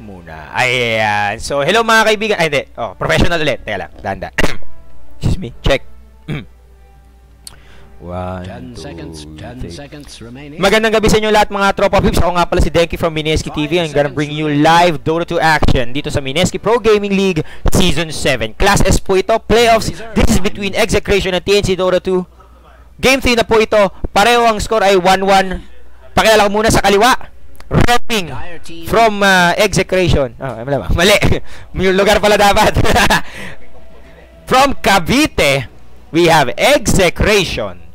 muna. Ayan. So, hello mga kaibigan. Ay, hindi. Oh, professional ulit. Teka lang. Danda. Excuse me. Check. 1, 2, 3. Magandang gabi sa inyo lahat mga tropa pips. Ako nga pala si Denki from Mineski TV. I'm gonna bring you live Dota 2 action dito sa Mineski Pro Gaming League Season 7. Class S po ito. Playoffs. This is between Execration and TNC Dota 2. Game 3 na po ito. Pareho ang score ay 1-1. Pakilala ko muna sa kaliwa. Repping from Execration. Oh, mali. Yung lugar pala dapat. From Cavite, we have Execration.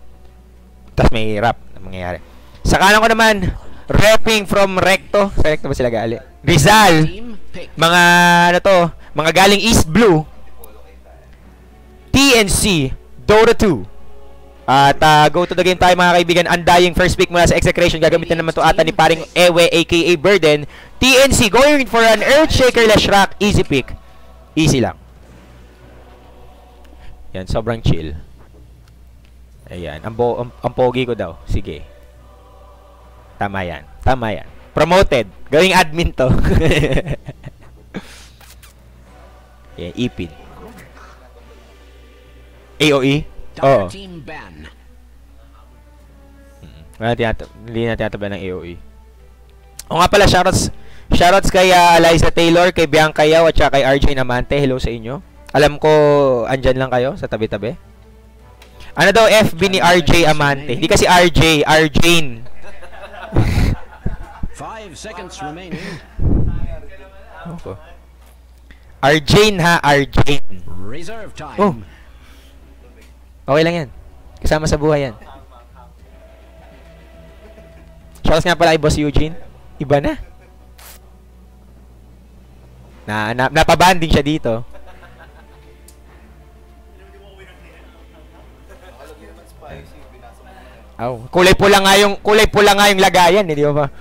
Tapos may rap na mangyayari. Sa kanan ko naman, repping from Recto. Sa Recto ba sila gali? Rizal. Mga, ano to, mga galing East Blue. TNC, Dota 2. At go to the game tayo mga kaibigan. Undying first pick mula sa Execration. Gagamitin naman to ata ni paring Ewe aka Burden. TNC going for an Earthshaker Leshrac. Easy pick. Easy lang. Yan, sobrang chill. Ayan, ang pogi ko daw. Sige. Tama yan. Tama yan. Promoted. Gawing admin to. Yan, ipin. AOE? Oo. Hindi na tinataban ng AOE. O nga pala, shoutouts kay Eliza Taylor, kay Bianca Yao, at saka kay RJ Namante. Hello sa inyo. Alam ko, andyan lang kayo sa tabi-tabi. Ano daw FB ni RJ Amante? Hindi kasi RJ, Arjane. 5 seconds remaining. Okay. Arjane ha, Arjane. Reserve time. Oh. Okay lang yan. Kasama sa buhay yan. Shouts nga pala kay Boss Eugene. Iba na. Napabanding siya dito. Oh, kulay pula nga yung lagayan, di ba?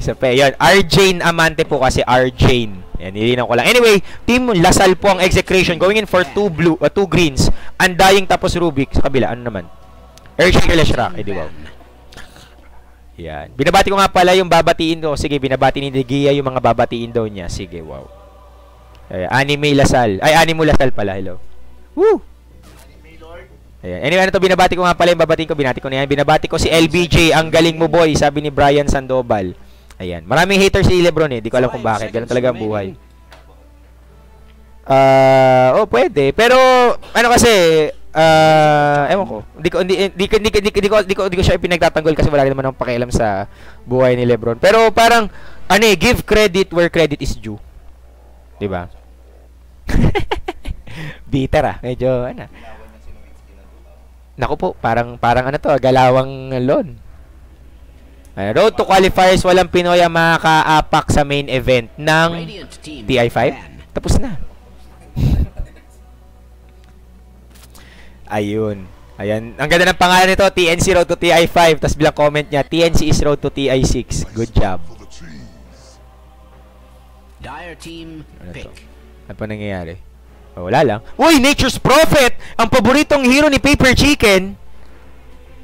Isa pa 'yon. Arjane Amante po kasi Arjane. Yan, nilinaw ko lang. Anyway, team Lasal po ang Execration going in for 2 greens. Undying tapos Rubik sa kabila. Ano naman? Earthshaker Leshrac, di ba? Yan. Binabati ko nga pala yung babatiin do. Sige, binabati ni Degia yung mga babatiin daw niya. Sige, wow. Anime Lasal. Ay, Animo Lasal pala. Hello. Woo! Ayan. Anyway, ano to, binabati ko nga pala yung babatiin ko. Binati ko na yan. Binabati ko si LBJ. Ang galing mo, boy. Sabi ni Brian Sandoval. Ayan. Maraming haters si Lebron eh. Di ko alam kung bakit. Ganun talaga ang buhay. Oh, pwede. Pero, ano kasi, ewan ko. Di ko siya ipinagtatanggol kasi wala rin naman akong pakialam sa buhay ni Lebron. Pero parang, give credit where credit is due. Diba? Bitter ah. Medyo, Naku po, parang ano to, galawang lon. Road to qualifiers, walang Pinoy ang makakaapak sa main event ng TI5. Tapos na. Ayun. Ayan. Ang ganda ng pangalan nito, TNC Road to TI5. Tapos bilang comment niya, TNC is Road to TI6. Good job. Ano to? Ano pa nangyayari? Oh, wala lang. Uy, Nature's Prophet! Ang paboritong hero ni Paper Chicken.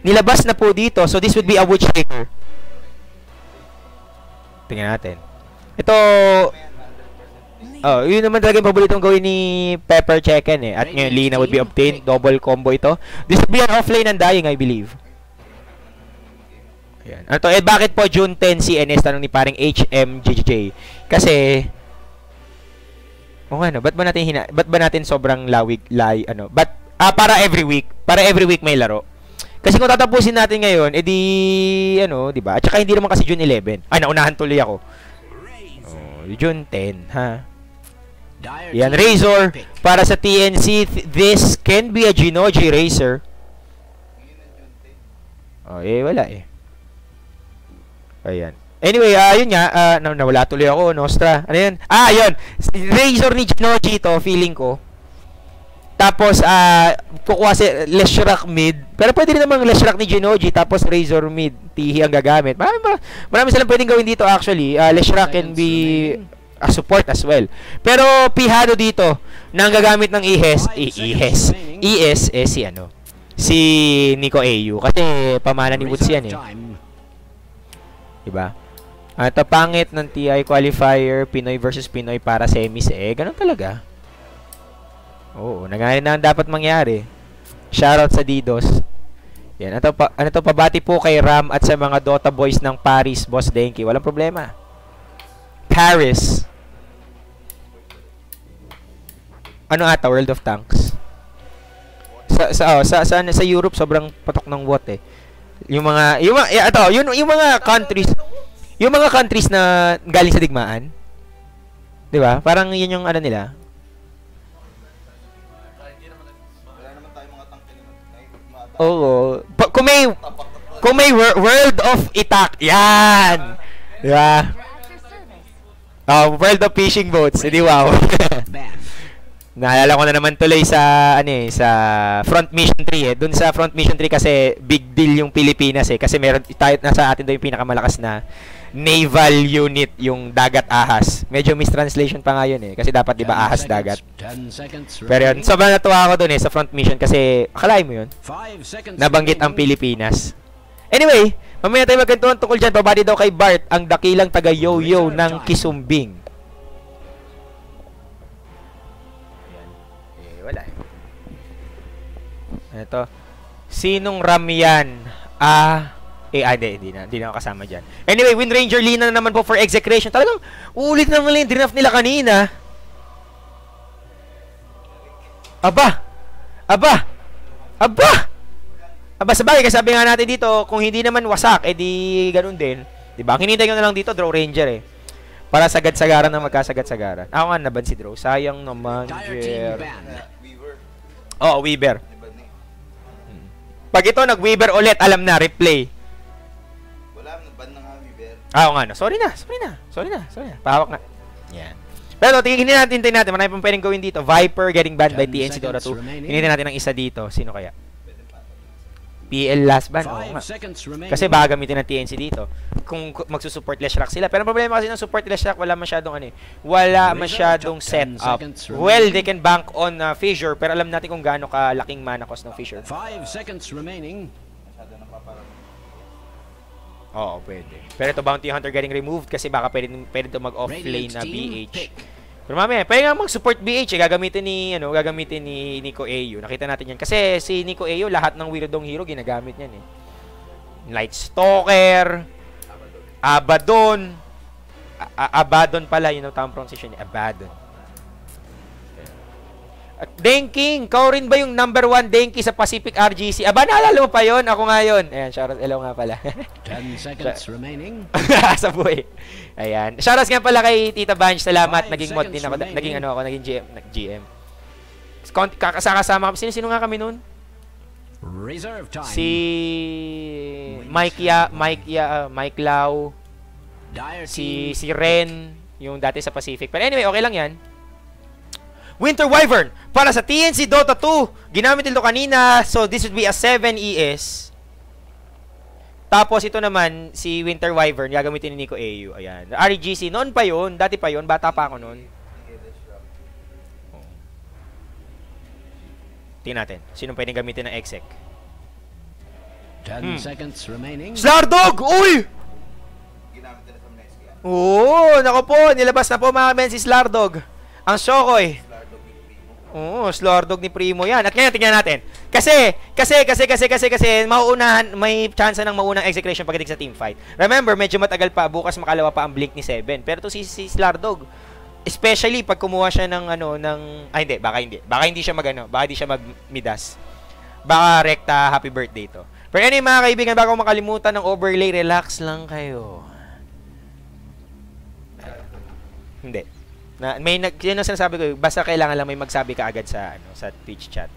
Nilabas na po dito. So, this would be a Witchtaker. Tingnan natin. Ito... Oh, yun naman talaga yung paboritong gawin ni Pepper Chicken eh. At ngayon, Lina would be obtained. Double combo ito. This would be an offlane Undying, I believe. Ayan. Ano to? Bakit po June 10 CNS? Tanong ni paring HMJJ. Kasi... O ano, ba't ba natin sobrang para every week may laro. Kasi kung tatapusin natin ngayon, edi di ba? At saka hindi naman kasi June 11. Ay, naunahan tuloy ako. Oh, June 10, ha. Yan, Razor para sa TNC. This can be a Genoji Racer. Oh, wala eh. Ayan. Anyway, yun nga, nawala tuloy ako, Nostra. Ano yun? Yun. Razor ni Genoji to, feeling ko. Tapos, kukuha si Leshrac mid. Pero pwede rin namang Leshrac ni Genoji, tapos Razor mid. Tihi ang gagamit. Marami silang pwedeng gawin dito, actually. Leshrac can be a support as well. Pero, pihado dito, na ang gagamit ng ES, si Nico AU. Kasi, pamana ni Woods yan eh. Diba? Ito, pangit ng TI qualifier, Pinoy versus Pinoy para semis ganun talaga. Oo, nangyari na ang dapat mangyari. Shoutout sa Didos. Yan, ano to, pabati po kay Ram at sa mga Dota boys ng Paris, Boss Denki. Walang problema. Paris. Ano ata, World of Tanks? Sa Europe sobrang patok ng WOT yung mga countries na galing sa digmaan. 'Di ba? Parang 'yun yung ano nila. Oo. Kung may World of Itak, yan. 'Di ba? World of Fishing Boats, di wow. Naalala ko na naman tuloy sa sa Front Mission 3 Doon sa Front Mission 3 kasi big deal yung Pilipinas kasi meron tayo nasa atin daw yung pinakamalakas na naval unit, yung dagat ahas. Medyo mistranslation pa nga yun kasi dapat 'di ba ahas dagat. Pero yun, sobrang natuwa ako doon sa Front Mission kasi akalain mo yun. Nabanggit ang Pilipinas. Anyway, mamaya tayo magkantuhan tungkol dyan. Pabati daw kay Bart, ang dakilang taga-yo-yo ng Kisumbing. Wala Ito. Sinong Ram yan? Hindi na ako kasama dyan. Anyway, Wind Ranger Lina na naman po for execration. Talagang ulit naman yung draft nila kanina. Aba, sabagay, kasi sabi nga natin dito, kung hindi naman wasak, di ganun din. Diba? Ang hinintay ko na lang dito, Draw Ranger para sagad-sagaran na magkasagad-sagaran. Ako nga naban si Draw. Sayang naman, Jer. Weaver. Pag ito nag-Weaver ulit, alam na, replay. Wala, naban na nga Weaver. Oo nga, no. Sorry na. Pahawak nga. Yan. Pero tingin natin. Marami pang pwedeng gawin dito. Viper getting banned by TNC Dota 2. Hinintay natin ang isa dito. Sino kaya? PL last ban. Kasi baka gamitin ng TNC dito. Kung magsusupport Leshrac sila. Pero ang problema kasi ng support Leshrac, wala masyadong setup. Well, they can bank on Fissure, pero alam natin kung gaano kalaking mana cost ng Fissure. 5 seconds remaining. Oo, pwede. Pero ito, Bounty Hunter getting removed kasi baka pwede ito mag-off-lane na BH. Pero mamaya, pwede nga mag-support BH gagamitin ni Nico Ayo. Nakita natin yan. Kasi si Nico Ayo, lahat ng weirdong hero ginagamit niyan Light Stalker, Abaddon. Abaddon pala, yun ang tamang pronunciation niya. Abaddon. At Denking, ikaw rin ba yung number 1 Denki sa Pacific RGC? Naalala mo pa yun? Ako nga yun. Ayan, shoutout. Hello nga pala. 10 seconds remaining. Sa buhay. Ayan. Shoutout nga pala kay Tita Banj. Salamat. Naging mod din ako. Naging GM. Kasama kami. Sino nga kami nun? Reserve time. Si Mike Lau. Si Ren, yung dati sa Pacific. Pero anyway, okay lang yan. Winter Wyvern para sa TNC Dota 2. Ginamit nito kanina. So, this would be a 7 ES. Tapos, ito naman, si Winter Wyvern, gagamitin ni Nico Ayu. Ayan. RGC, noon pa yun. Dati pa yun. Bata pa ako noon. Tingnan natin. Sino pwedeng gamitin ng exec? 10 seconds remaining. Slardog! Uy! Ginamit na sa Mnesky. Oo, nako po. Nilabas na po mga men si Slardog. Ang Shokoy. Oo, Slordog ni Primo yan. At ngayon, tingnan natin. Kasi, mauunahan, may chance ng maunang execution pagdating sa team fight. Remember, medyo matagal pa. Bukas makalawa pa ang blink ni Seven. Pero to si Slordog, especially pag kumuha siya ng, Baka hindi siya mag-midas. Baka rekta happy birthday to. Pero anyway, mga kaibigan, bago makalimutan ng overlay, relax lang kayo. Hindi. Yun ang sinasabi ko, basta kailangan lang may magsabi ka agad sa Twitch chat.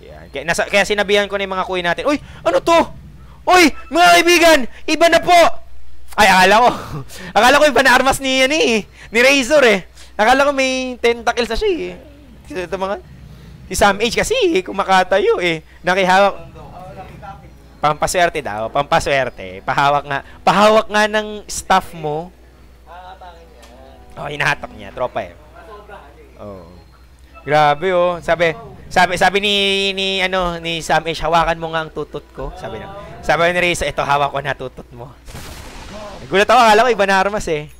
Yan. Kaya sinabihan ko na yung mga kuya natin, uy, ano to? Uy, mga kaibigan, iba na po! Ay, akala ko iba na armas ni Razor Akala ko may tentacles na siya Ito si Sam H kasi kumakatayo nakihawak. Pampaswerte daw, pampaswerte. Pahawak nga ng staff mo. Hinahatak niya, tropa Grabe Sabi ni Sam H, hawakan mo nga ang tutut ko. Sabi ni Reza, ito hawak ko na tutut mo. Gulat ako, akala ko iba na armas eh.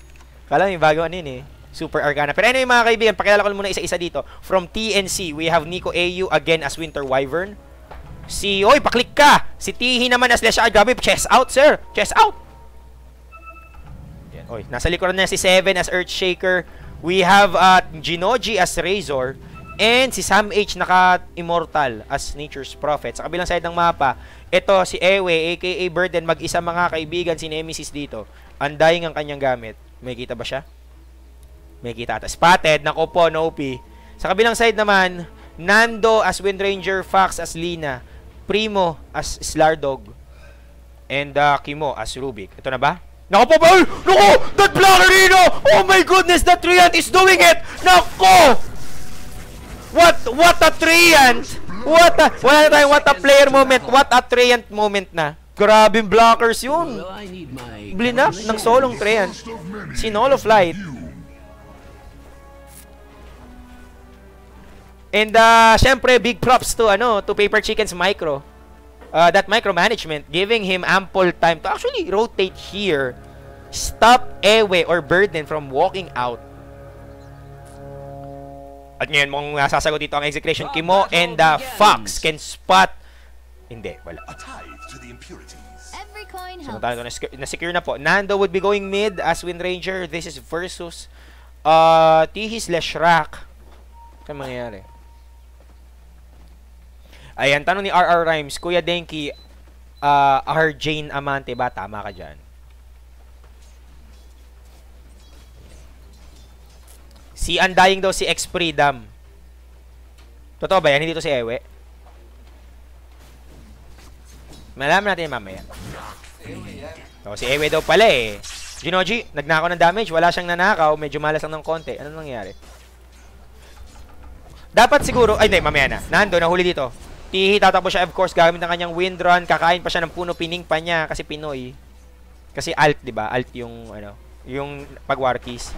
Akala may bago ano yun eh. Super Arcana. Pero anyway mga kaibigan, pakilala ko muna isa-isa dito. From TNC, we have Nico AU again as Winter Wyvern. Oy, paklik ka! Si Tihi naman as Lesha. Grabe, chest out, sir! Chest out! Yan. Oy, nasa likuran na si Seven as Earthshaker. We have Ginoji as Razor. And si Sam H naka-immortal as Nature's Prophet. Sa kabilang side ng mapa, ito si Ewe, aka Burden, mag-isa mga kaibigan, si Nemesis dito. Undying ang kanyang gamit. May kita ba siya? May kita ata. Spotted, nako po, no OP. Sa kabilang side naman, Nando as Windranger, Fox as Lina, Primo as Slardog, and Kimo as Rubik. Ito na ba? Nako po, Paul! Nako! That Blackerino! Oh my goodness, that Treant is doing it! Nako! What a Treant! What a player moment! What a Treant moment na. Grabing blockers yun. Blinak ng solong Treant. Sinolo Flight. And syempre big props to Paper Chicken's micro. That micromanagement, giving him ample time to actually rotate here. Stop Ewe or Burden from walking out. At ngayon mong sasagot dito ang execution. Kimo and Fox can spot. Hindi, wala. Samantala ito, na-secure na po. Nando would be going mid as Windranger. This is versus Tihi/Rak. Ano mangyayari? Ayan, tanong ni RR Rhymes, Kuya Denki, R. Jane Amante ba? Tama ka dyan. Si Undying daw si X-Freedom. Totoo ba yan? Hindi to si Ewe? Malaman natin mamaya. Si Ewe daw pala eh. Ginoji, nagnakaw ng damage. Wala siyang nanakaw. Medyo malas lang ng konti. Ano nangyari? Dapat siguro, ay hindi, mamaya na. Nando, nahuli dito. Tihi, tatakbo siya, of course, gamit ng kanyang wind run. Kakain pa siya ng puno, pining pa niya. Kasi Pinoy. Kasi alt, diba? Alt yung, yung pag-war keys.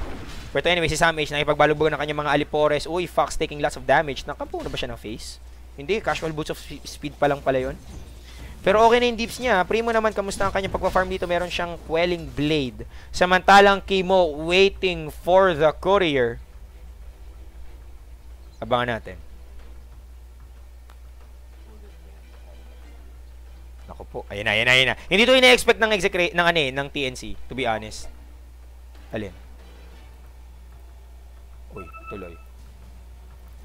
Pero anyway, si Sam H, nakipagbalubog ng kanyang mga alipores. Uy, Fox taking lots of damage. Nakampo na ba siya ng face? Hindi, casual boots of speed pa lang pala yun. Pero okay na yung deeps niya. Primo naman, kamusta ang kanyang pagpa-farm dito? Meron siyang Quelling Blade. Samantalang Kimo waiting for the courier. Abangan natin. Ako po. Ayan na. Hindi to ina-expect ng TNC, to be honest. Alin? Uy, tuloy.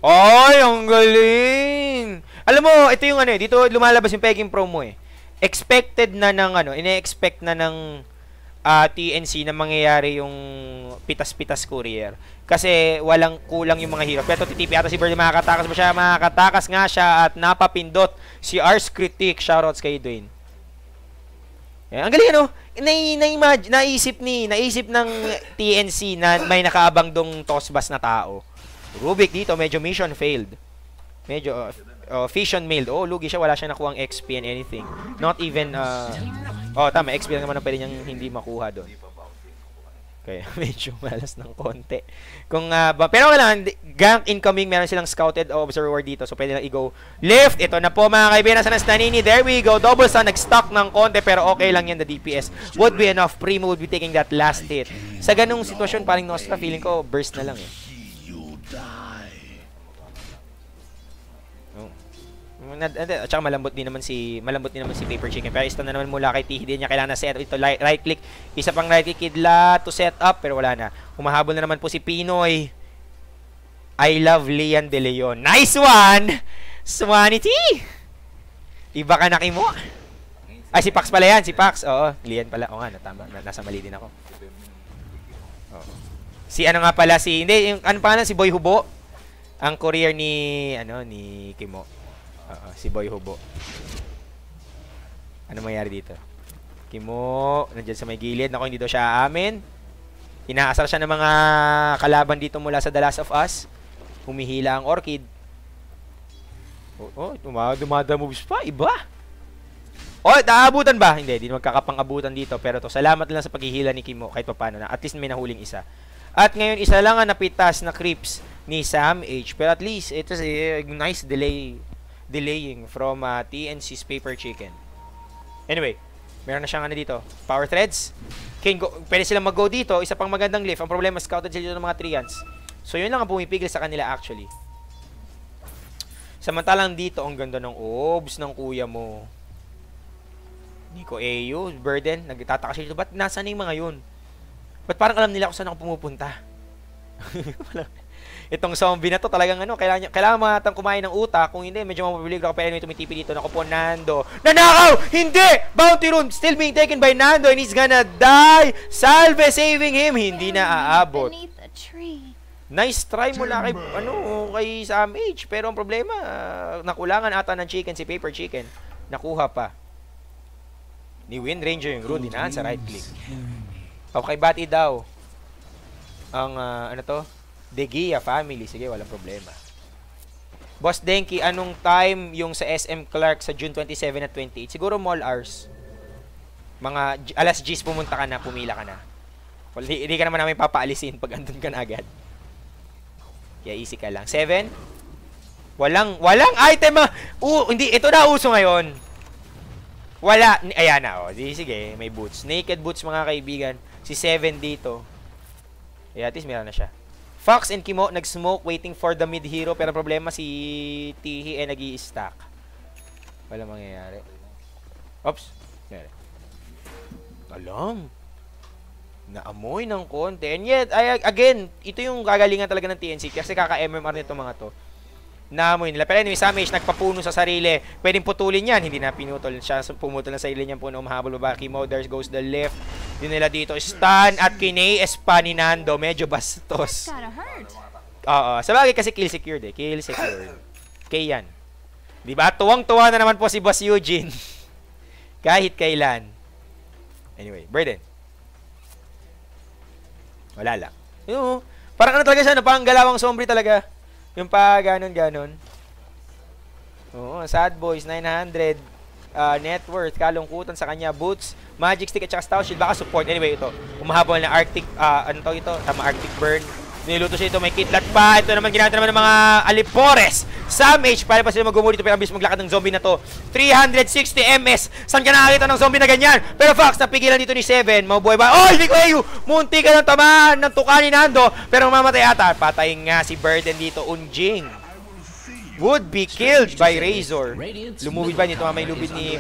Ay, ang galing! Alam mo, ito yung dito lumalabas yung pegging promo eh. Expected na ng ina-expect na ng TNC na mangyayari yung pitas-pitas courier. Kasi walang kulang yung mga hero. Pero titipi ata si Birdie, makakatakas ba siya? Makakatakas nga siya at napapindot si Ars Critic. Shoutouts kay Dwayne. Ang galing naisip ng TNC na may nakaabang dong Tosbas na tao. Rubik dito, medyo mission failed. Medyo fission mailed. Oh, lugi siya, wala siya nakuhang XP and anything. Not even tama, XP lang naman ang pwede niyang hindi makuha doon. Kaya medyo malas ng konti. Pero kailangan, gank incoming, meron silang scouted observer dito. So pwede lang i-go left. Ito na po mga kaibigan, nasa Nanini. There we go. Double stun, nag-stock ng konti. Pero okay lang yan, the DPS would be enough. Primo would be taking that last hit. Sa ganung sitwasyon, parang Nostra, feeling ko, burst na lang eh. At saka malambot din naman si Paper Chicken. Pero ito na naman mula kay Tihi, din niya kailangan na set. Ito right click, isa pang right click kidla to set up, pero wala na. Humahabol na naman po si Pinoy. I love Leon De Leon. Nice one! Swanity! Iba ka na Kimo. Ay, si Pax pala yan, si Pax. Oo, Leon pala. Oo nga, tama. Nasa mali din ako. Oo. Si nga pala, hindi, yung si Boy Hubo. Ang courier ni Kimo. Si Boy Hubo. Ano mangyari dito? Kimo, nandiyan sa may gilid. Naku, hindi daw siya aamin. Inaasar siya ng mga kalaban dito mula sa The Last of Us. Humihila ang Orchid. Dumadamoves pa. Iba. Naabutan ba? Hindi, di magkakapang-abutan dito. Pero salamat lang sa paghihila ni Kimo kahit pa paano na. At least may nahuling isa. At ngayon, isa lang ang napitas na creeps ni Sam H. Pero at least, ito a nice delaying from TNC's Paper Chicken. Anyway, meron na siyang dito. Power Threads. Kane, pwede silang mag-go dito. Isa pang magandang lift. Ang problema, scouted sila dito ng mga Treants. So, yun lang ang pumipigil sa kanila actually. Samantalang dito, ang ganda ng obs ng kuya mo. Nico Ayo, Burden, nagtataka siya dito. Ba't nasa na yung mga yun? Ba't parang alam nila kung saan ako pumupunta? Itong zombie na to talagang ano, kailangan mga natang kumain ng utak. Kung hindi, medyo mapapiligro ako. Pero anyway, tumitipi dito. Naku po, Nando. Nanakaw! Hindi! Bounty rune still being taken by Nando and he's gonna die! Salve saving him! Hindi na aabot. Nice try mula kay Sam H. Pero ang problema, nakulangan ata ng chicken si Paper Chicken. Nakuha pa. Ni Wind Ranger yung rune. Dinaan sa right click. Okay, Bati daw. Ang, ano to? De Gia family. Sige, walang problema. Boss Denki, anong time yung sa SM Clark sa June 27 at 28? Siguro mall hours. Mga alas 10 pumunta ka na, pumila ka na. Hindi ka naman namin papaalisin pag andun ka na agad. Kaya easy ka lang. 7? Walang item. Hindi, ito na uso ngayon. Wala. Ayan na, oh. Sige, may boots. Naked boots, mga kaibigan. Si 7 dito. At least meron na siya. Fox and Kimo nag-smoke waiting for the mid-hero. Pero problema si Tihi ay nag-i-stack. Wala mangyayari. Oops. Alam. Naamoy ng konti. And yet, again, ito yung gagalingan talaga ng TNC. Kasi kaka-MMR nito mga to. Naamoy nila. Pero anyway, Samage nagpapuno sa sarili. Pwedeng putulin yan. Hindi na pinutol siya. Pumutol na sarili niyan puno. Mahabol ba? Kimo, there goes the left. Yun nila dito. Stun at Kinay pa ni Nando. Medyo bastos. Oo. Sabagay kasi kill secured eh. Kill secured. Kay yan. Diba? Tuwang-tuwa na naman po si Boss Eugene. Kahit kailan. Anyway, Burden. Wala lang. Yung, parang ano talaga siya, no? Parang galawang zombie talaga. Yung pa, ganon. Oo, Sad Boys, 900. Net worth, kalungkutan sa kanya. Boots, Magic Stick at saka Stout Shield. Baka support. Anyway, ito. Umahabol na Arctic, ano to ito? Tama, Arctic Burn. Niluto siya ito, may kitlat pa. Ito naman, ginamit naman ng mga Alipores. Sam H, para pa sila mag-gumo dito. Pero ang bilis maglakad ng zombie na to. 360 MS. Saan ka nakakita ng zombie na ganyan? Pero Fox, napigilan dito ni 7. Mabuhay ba? Oh, hindi ko ayo. Munti ka ng tamaan ng tuka ni Nando. Pero mamatay ata. Patay nga si Burden dito. Unjing would be killed by Razor. Lumubid ba nito? May lubid ni,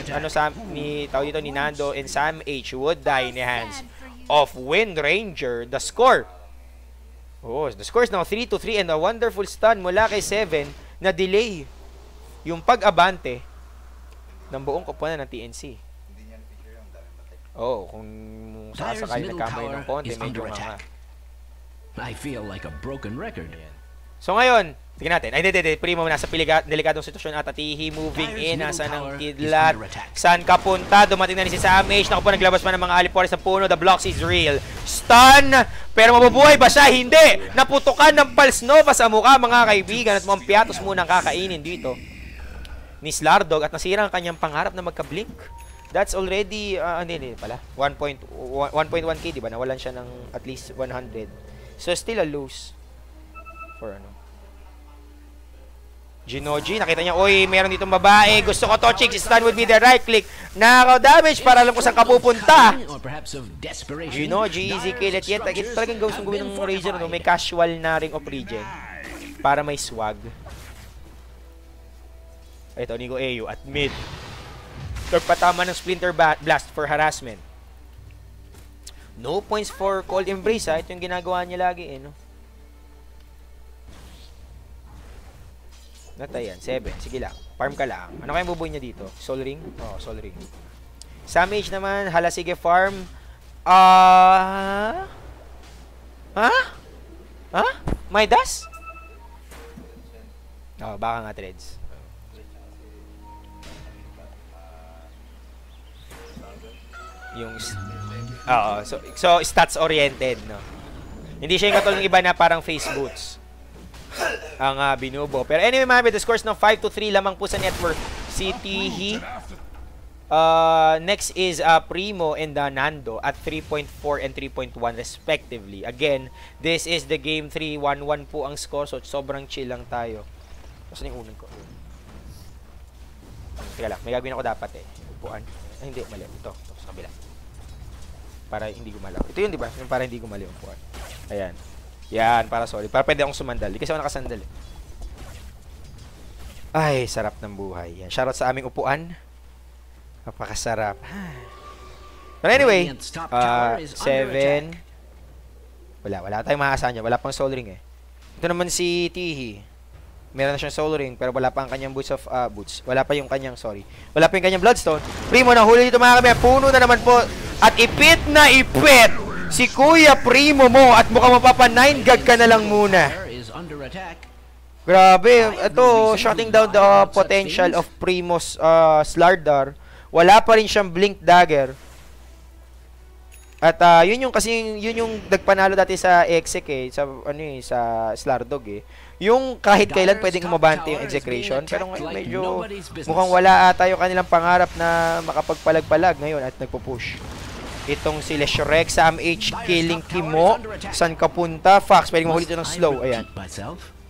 tao dito ni Nando. And Sam H would die in the hands of Wind Ranger. The score. Oh, the score is now 3-3 and a wonderful stun mula kay 7 na delay yung pag-abante ng buong koponan ng TNC. Oh, kung sasakali nagkamay ng konti, medyo mga. I feel like a broken record. So ngayon, tingnan natin. Ay, hindi. Primo, nasa delikadong sitwasyon ata. Tihi moving in. Nasa ng kidlat. Saan ka punta? Dumating na ni si Sam H. Naku po, naglabas pa ng mga Alipores sa puno. The blocks is real. Stun! Pero mabubuhay ba siya? Hindi! Naputukan ng Pulse Nova sa mukha, mga kaibigan. At mukhang piatos muna ang kakainin dito ni Slardog. At nasira ang kanyang pangarap na magka-blink. That's already, hindi pala. 1.1k, diba? Nawalan siya ng at least 100. So, still a lose. For ano? Ginoji, nakita niya, oy, meron ditong babae. Gusto ko to, chicks. Stun would be the right click. Knockout damage para alam ko saan ka pupunta. Ginoji, easy kill. At yet, ito talagang gawin ng Razor, no? May casual na ring of regen. Para may swag. Ito, Nico Ayo at mid. Nagpatama ng Splinter Blast for harassment. No points for Cold Embrace, ha? Ito yung ginagawa niya lagi, eh, no? Natayan, 7. Sige lang. Farm ka lang. Ano kayang bubuhay niya dito? Soul Ring? Oh, Soul Ring. Samage naman. Hala, sige, farm. Ha? Midas? Oh, baka nga Threads. Yung... So stats oriented, no? Hindi siya yung katulad ng iba na parang face boots ang binubo. Pero anyway, mga the scores ng 5-3 lamang po sa network. Si Tihi. Next is Primo and Nando at 3.4 and 3.1 respectively. Again, this is the game 3. 1-1 po ang score. So, sobrang chill lang tayo. Saan yung unan ko? Teka lang, may gagawin ako dapat eh. Upuan. Ay, hindi, mali. Ito sa kabila. Para hindi gumalaw. Ito yun, di ba? Yung para hindi gumalaw yung upuan. Ayan. Yan, para solid. Para pwede akong sumandal. Di kasi ako nakasandal eh. Ay, sarap ng buhay. Yan. Shoutout sa aming upuan. Napakasarap. But anyway, 7. Wala tayong maaasahan dyan. Wala pang soul ring eh. Ito naman si Tihi. Meron na siyang soul ring pero wala pa ang kanyang boots. Wala pa yung kanyang, wala pa yung kanyang bloodstone. Primo na huli dito mga kami. Puno na naman po. At ipit na ipit si Kuya Primo mo at mukhang mapapa 9 gag ka na lang muna. Grabe. Ito, shutting down the potential of Primo's Slardar. Wala pa rin siyang Blink Dagger. At yun yung nagpanalo dati sa Exec eh, sa Slardog eh. Yung kahit kailan pwedeng umabante yung execration, pero ngayon medyo mukhang wala ata yung kanilang pangarap na makapagpalag-palag ngayon at nagpo-push. Itong si Leshrek, Sam H, killing Kimo, saan ka punta? Fox, pwedeng mahuli ito ng slow, ayan.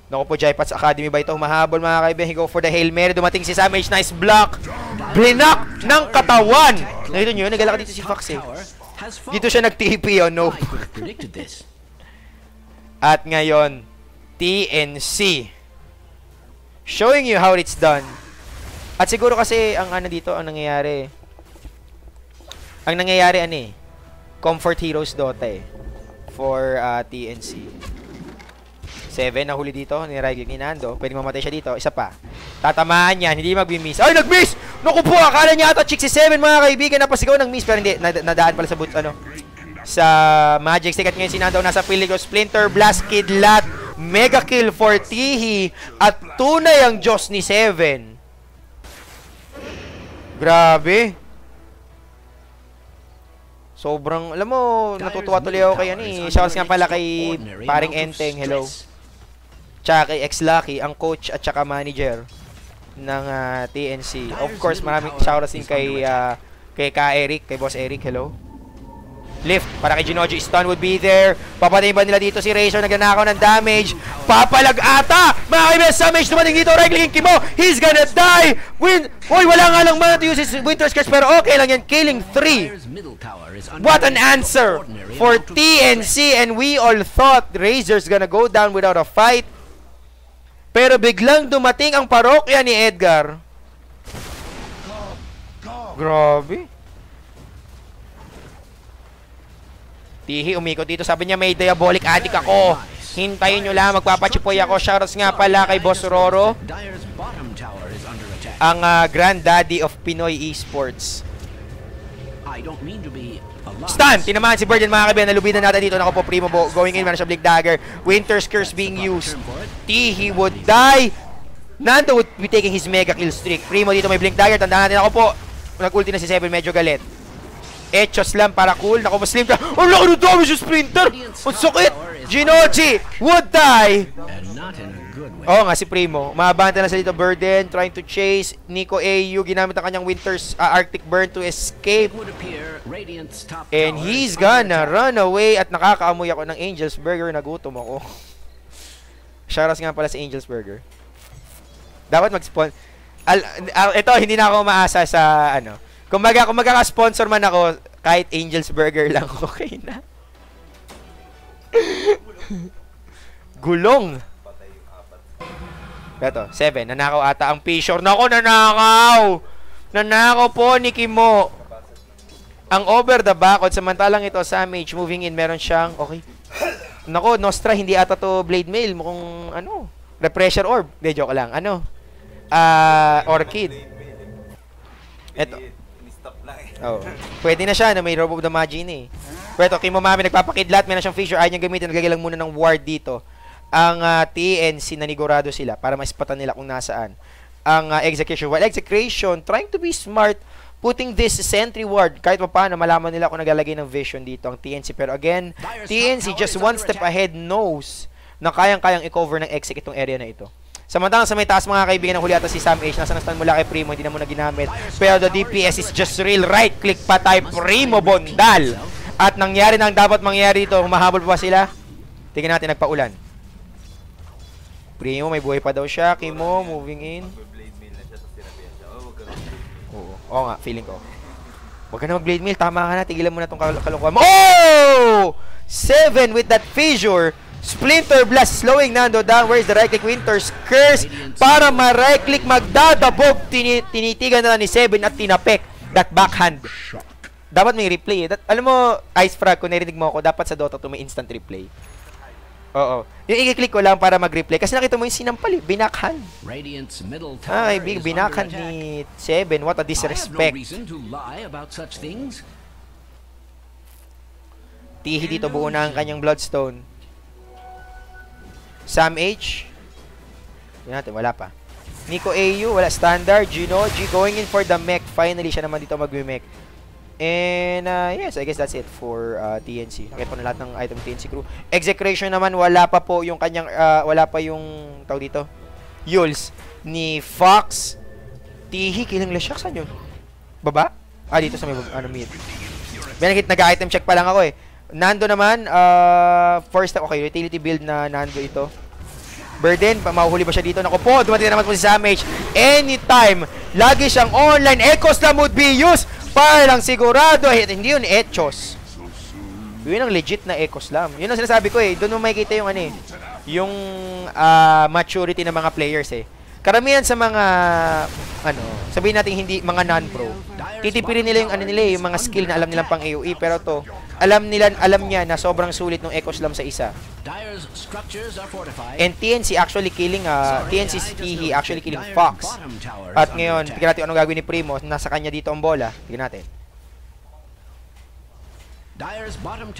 Naku po, Jaipots Academy ba ito? Mahabol mga kaibigan, he go for the Hail Mary, dumating si Sam H, nice block, blinak ng katawan. Nakita nyo yun, nagalak dito si Fox eh. Dito siya nag-TP, oh no. At ngayon, TNC. Showing you how it's done. At siguro kasi, ang ano dito, ang nangyayari, Comfort Heroes Dota eh. For TNC. 7, nahuli dito, niragig ni Nando. Pwedeng mamatay siya dito, isa pa. Tatamaan yan, hindi mag-miss. Ay, nag-miss! Naku po, akala niya ata chick si 7 mga kaibigan, napasigaw ng miss, pero hindi, nadaan pala sa sa Magic Stick. At ngayon si Nando nasa Piligo, Splinter, Blast, Kidlat, mega kill for Tihi, at tunay ang Diyos ni 7. Grabe. Sobrang, alam mo, natutuwa tuloy ako kay shouts nga pala kay paring Enteng, hello. Tsaka kay X-Lucky, ang coach at tsaka manager ng TNC. Of course, maraming shoutouts din kay Ka Eric, kay Boss Eric, hello. Lift, para kay Ginoji, stun would be there. Papatayin ba nila dito si Razor, nagnanakaw ng damage. Papalag ata! Mga kaibigan, Samage dumating dito, right-clicking Kimo, he's gonna die! Hoy, wala nga lang mana to use his Winter's Curse, pero okay lang yan, killing 3. What an answer for TNC, and we all thought Razor's gonna go down without a fight. Pero biglang dumating ang parokya ni Edgar. Grabe. Tihi umikot dito. Sabi niya may diabolic addict ako. Hintayin nyo lang. Magpapachipoy ako. Shoutouts nga pala kay Boss Roro. Ang granddaddy of Pinoy Esports. Stun! Tinamaan si Burden mga kaibigan. Nalubinan natin dito. Naku po, Primo going in. Meron siya Blink Dagger. Winter's Curse being used. Tihi would die. Nando would be taking his mega kill streak. Primo dito may Blink Dagger. Tandaan natin. Ako po. Nag-ulti na si 7. Medyo galit. Echos lang para cool. Naku, Muslim ka. Ang laki ng damage yung Splinter. Ang sakit. Ginoji would die. Oo nga, si Primo. Umabanta na sa dito. Burden trying to chase. Nico AU ginamit ang kanyang Winter's Arctic Burn to escape. And he's gonna run away. At nakakaamoy ako ng Angel's Burger. Nagutom ako. Shoutout nga pala sa Angel's Burger. Dapat mag-spawn. Ito, hindi na ako umaasa sa ano. Kung magkaka-sponsor man ako, kahit Angel's Burger lang, okay na. Gulong. Ito, 7. Nanakaw ata ang Pishore. Nako, nanakaw! Nanakaw po ni Kimo. Ang over the backod. Samantalang ito, Samage moving in. Meron siyang, okay. Nako, Nostra, hindi ata to Blade Mail. Mukhang, ano, Repressure Orb. Hindi, joke lang. Ano? Orchid. Ito. Oh. Pwede na siya na may Robe of the Magi eh. Pero ito, Kimo Mami nagpapakidlat, meron siyang fissure, ayaw niyang gamitin, nagagalang muna ng ward dito. Ang TNC nanigurado sila para maispatan nila kung nasaan ang execution. While execution, trying to be smart, putting this sentry ward, kahit pa paano, malaman nila kung nagalagay ng vision dito ang TNC. Pero again, TNC just one step ahead knows na kayang-kayang i-cover ng exec itong area na ito. Samantalang sa may taas mga kaibigan ng huli ata si Sam H. Nasa na-stun mula kay Primo, hindi na muna ginamit. Pero the DPS is just real right click patay Primo Bondal. At nangyari na ang dapat mangyari dito. Humahabol pa sila? Tingnan natin, nagpaulan. Primo, may buhay pa daw siya. Kimo, moving in. Oo nga, feeling ko. Huwag ka na mag-blade mail. Tama ka na. Tigilan mo na itong kalokohan mo. Oh! 7 with that fissure. Splinter Blast slowing Nando down. Where's the right click? Winter's Curse. Para ma-right click, magdadabog. Tinitigan na lang ni 7 at tinapek. That backhand. Dapat may replay. Alam mo, Ice Frog, kung narinig mo ako, dapat sa Dota 2 may instant replay. Oo. Yung i-click ko lang para mag-replay. Kasi nakita mo yung sinampal eh. Binakhand. Ay, binakhand ni 7. What a disrespect. Tihi dito, buo na ang kanyang Bloodstone. Sam H. Yan natin, wala pa. Nico AU, wala. Standard. Ginoji going in for the mech. Finally, siya naman dito mag-mech. And yes, I guess that's it for TNC. Nakita ko na lahat ng item TNC crew. Execration naman, wala pa po yung kanyang, wala pa yung, tawag dito, Yules ni Fox. Tihi, kilang lasyak, saan yun? Baba? Dito sa may, mid. Nag-item check pa lang ako eh. Nando naman, first, okay, utility build na Nando ito. Burden, mahuhuli ba siya dito? Naku po, dumating na naman po si Samage. Anytime, lagi siyang online. Echo Slam would be used. Para lang sigurado, hindi yun Echos. Yun ang legit na Echo Slam. Yun ang sinasabi ko eh. Doon mo makikita yung yung maturity ng mga players eh. Karamihan sa mga sabihin natin hindi mga non-pro. Titipirin nila yung yung mga skill na alam nilang pang AoE, pero to alam niya na sobrang sulit ng Echo Slam sa isa. And TNC actually killing TNC Tihi actually killing Fox. At ngayon, tignan natin anong gagawin ni Primo. Nasa kanya dito ang bola. Tignan natin.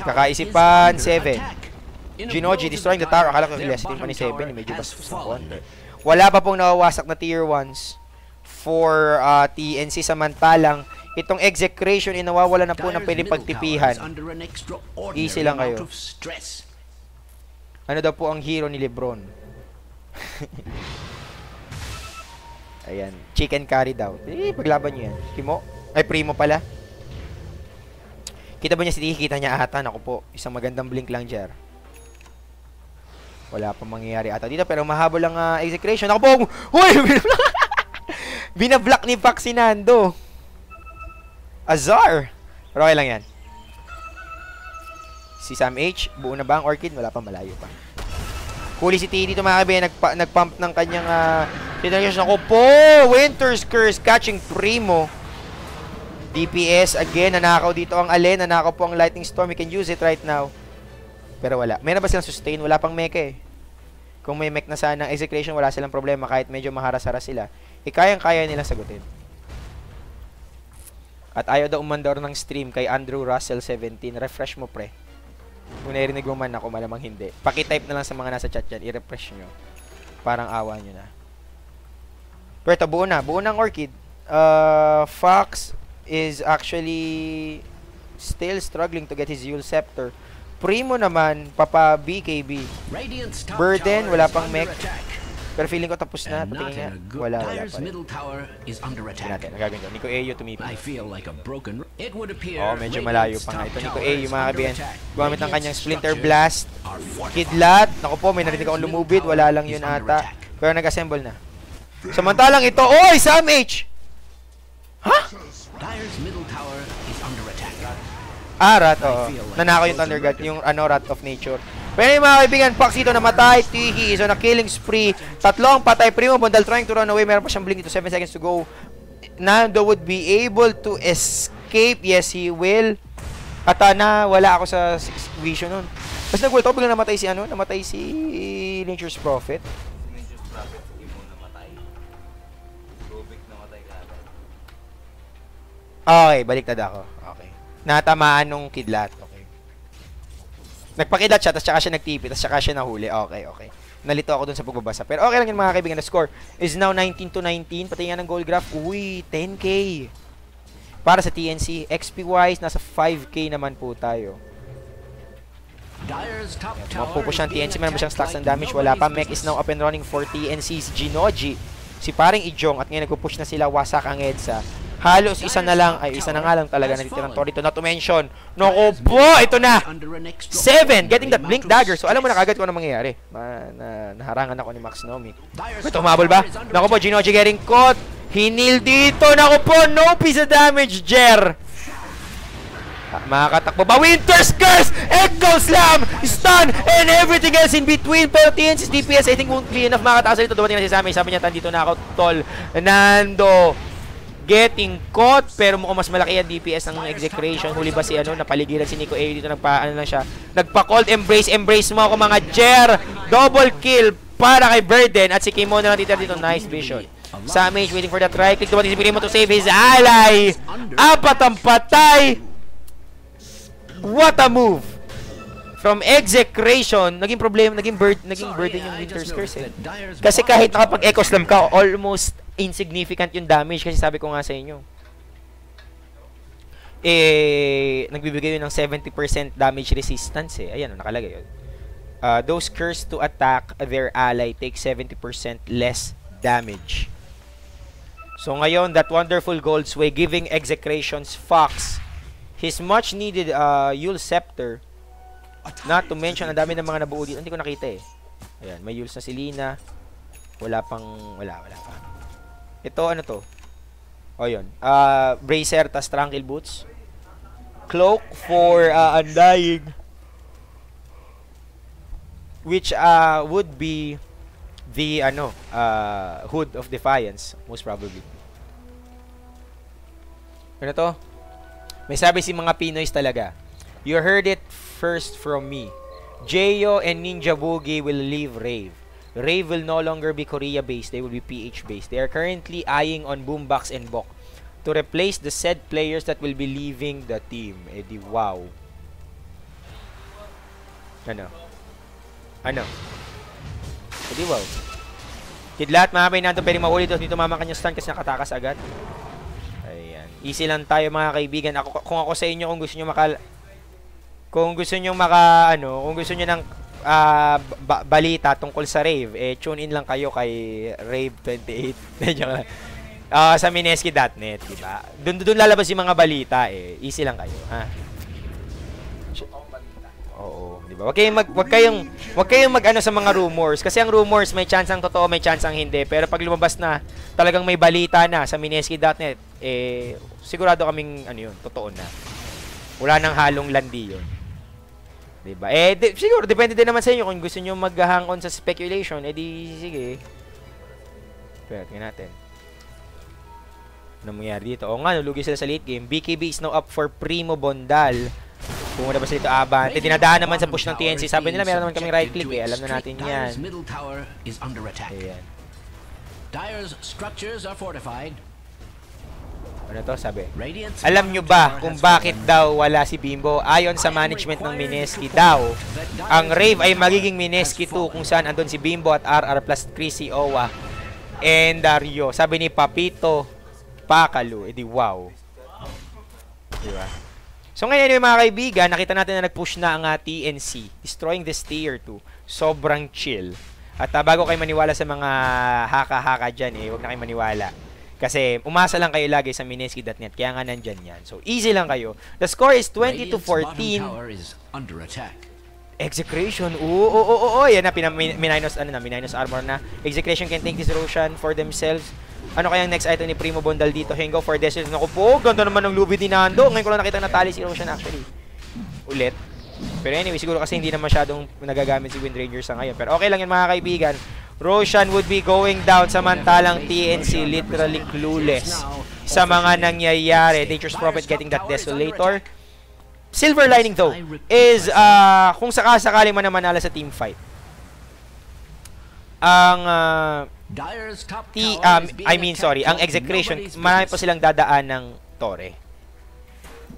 Kakaisipan 7. Ginoji destroying the tower. Akala ko ilesitin pa ni 7. Medyo bastos ng konti. Wala pa pong nawawasak na tier 1s for TNC, samantalang itong execration nawawala na po ng pwede pagtipihan. Easy lang kayo. Ano daw po ang hero ni Lebron? Ayan. Chicken curry daw. Paglaban nyo yan. Primo pala. Kita ba niya si Tihi? Kita niya ata. Ako po. Isang magandang blink lang dyan. Wala pang mangyayari ata dito. Pero mahabol lang execution. Ako po! Uy! Binablock ni Fox si Nando. Azar! Pero okay lang yan. Si Sam H, buo na ba ang Orchid? Wala pa, malayo pa. Huli si Tihi dito mga kaibigan. Nagpump ng kanyang situation. Ako po! Winter's Curse catching Primo. DPS again. Nanakaw dito ang Allen. Nanakaw po ang Lightning Storm. We can use it right now. Pero wala. Meron ba silang sustain? Wala pang mech eh. Kung may mech na sana execution, wala silang problema kahit medyo maharas-haras sila. Kayang-kaya nila sagutin. At ayaw daw umandar ng stream kay Andrew Russell 17. Refresh mo pre. Kung narinig mo man ako, malamang hindi. Pakitype na lang sa mga nasa chat yan. I-refresh nyo. Parang awa nyo na. Pero ito, buo na. Buo na ang Orchid. Fox is actually still struggling to get his Yule Scepter. Primo naman, papa BKB. Burden, wala pang mech. Pero feeling ko tapos na. Patingin nga. Wala pa rin. Hindi natin. Nagagawin ko. Nico AU tumipi. Medyo malayo pa nga ito. Nico AU, mga kaibigan. Gumamit ng kanyang Splinter Blast. Kidlat. Naku po, may narinig akong lumubid. Wala lang yun ata. Pero nag-assemble na. Samantalang ito. Oy! Sam H! Ha? Rat, oo. Nanakaw yung Thunder God. Yung Rat of Nature. Pero yung mga kaibigan, Fox dito namatay. Tihi is on a killing spree. Tatlong patay. Primo Bundle trying to run away. Meron pa siyang blink dito. 7 seconds to go. Nando would be able to escape. Yes, he will. At wala ako sa vision nun. Kasi nag-world ako, biglang namatay si namatay si Nature's Prophet. Nature's Prophet, hindi mo namatay. Rubik namatay ka agad. Okay, baliktad ako. Okay. Natamaan nung kidlat. Okay. Nagpakidlat siya, tapos tsaka siya nagtipi, tapos tsaka siya nahuli. Okay. Nalito ako dun sa pagbabasa. Pero okay lang yun mga kaibigan. The score is now 19-19. Pati nga ng goal graph. Uy, 10K. Para sa TNC. XP-wise, nasa 5K naman po tayo. Mapupush ang TNC. Meron ba siyang stacks ng damage? Wala pa. Mech is now up and running for TNC's Ginoji. Si paring Ijong. At ngayon nagpupush na sila. Wasak ang EDSA. Halos isa na lang. Ay, isa na nga lang talaga natitirang Torito. Not to mention. Naku po! Ito na! 7! Getting that Blink Dagger. So, alam mo na kagad kung ano mangyayari. Naharangan ako ni Max Nomi. Ito, humabol ba? Naku po, Ginoji getting caught. Hinil dito. Naku po, no piece of damage, Jer. Makakatakbo ba? Winter's Curse! Echo Slam! Stun! And everything else in between. Pero TNC's DPS, I think won't be enough makataas dito. Dumating na si Sammy. Sabi niya, tandito na ako, tol. Nando getting caught. Pero mukhang mas malaki ang DPS ng Execration. Huli ba si ano? Napaligiran si Nico A. Dito ano lang siya. Nagpa-cold embrace. Embrace mo ako mga Jer. Double kill para kay Burden. At si Kimo na lang dito. Nice vision. Samage waiting for that right click. Dumating si Primo to save his ally. Apat ang patay. What a move! From Execration, naging burden yung Winter's Curse eh. Kasi kahit nakapag-Echo Slam ka, almost insignificant yung damage kasi sabi ko nga sa inyo. Nagbibigay yun ng 70% damage resistance eh. Ayan, nakalagay yun. Those cursed to attack their ally take 70% less damage. So ngayon, that wonderful gold sway giving Execration's Fox his much needed Yule Scepter. Not to mention, ang dami ng mga nabuo dito. Hindi ko nakita eh. Ayan, may Yules na si Lina. Wala pa. Ito, ano to? O yun. Bracer, tas Tranquil Boots. Cloak for Undying. Which would be the, Hood of Defiance. Most probably. Ano to? May sabi si mga Pinoys talaga. You heard it first from me. Jeyo and Ninja Boogie will leave Rave. Rave will no longer be Korea-based. They will be PH-based. They are currently eyeing on Boombox and Bok to replace the said players that will be leaving the team. Eh di wow. Ano? Eh di wow. Kidlat, mamay natin pwede mahuli dito mama kanya stun kasi nakatakas agad. Easy lang tayo mga kaibigan. Kung ako sa inyo, kung gusto niyo kung gusto niyo ng balita tungkol sa Rave, tune in lang kayo kay Rave 28. Sa Mineski.net, diba? Doon lalabas yung mga balita Easy lang kayo, ha? Oo, diba? Wag kayong mag-ano sa mga rumors kasi ang rumors may chance ang totoo, may chance ang hindi. Pero pag lumabas na talagang may balita na sa Mineski.net, sigurado kaming totoo na. Wala nang halong landi yun. Diba? Siguro, depende din naman sa inyo kung gusto nyo mag-hang on sa speculation, sige. Pero, tingnan natin. Ano mangyari dito? O nga, nulugi sila sa late game. BKB is now up for Primo Bondal. Pumunta ba sila ito Abante? Dinadaan naman sa push ng TNC. Sabi nila, meron naman kaming right click Alam na natin yan. Ayan. Dyer's structures are fortified. Ano to sabi? Alam nyo ba kung bakit daw wala si Bimbo? Ayon sa management ng Mineski daw, ang Rave ay magiging Mineski 2 kung saan andun si Bimbo at RR plus Chrissy Owa and Dario. Sabi ni Papito Pakalu. Edi wow. Diba? So ngayon yung mga kaibigan, nakita natin na nag-push na ang TNC. Destroying this tier 2. Sobrang chill. At bago kayo maniwala sa mga haka-haka dyan huwag na kayo maniwala. Kasi umasa lang kayo lagi sa Mineski.net. Kaya nga nandyan yan. So easy lang kayo. The score is 20-14. Execration. Oo. Yan na. Minus armor na. Execration can take this Roshan for themselves. Ano kayang next item ni Primo Bondal dito? Hango for Desert. Naku po. Ganda naman ng Lubi ni Nando. Ngayon ko lang nakita natali si Roshan actually. Ulit. Pero anyway, siguro kasi hindi na masyadong nagagamit si Windranger sa ngayon. Pero okay lang yun mga kaibigan. Roshan would be going down samantalang TNC literally clueless sa mga nangyayari. Dangerous Prophet getting that Desolator. Silver lining though is kung sakasakali man na manala sa team fight. Ang ang Execration, marami pa silang dadaan ng Torre.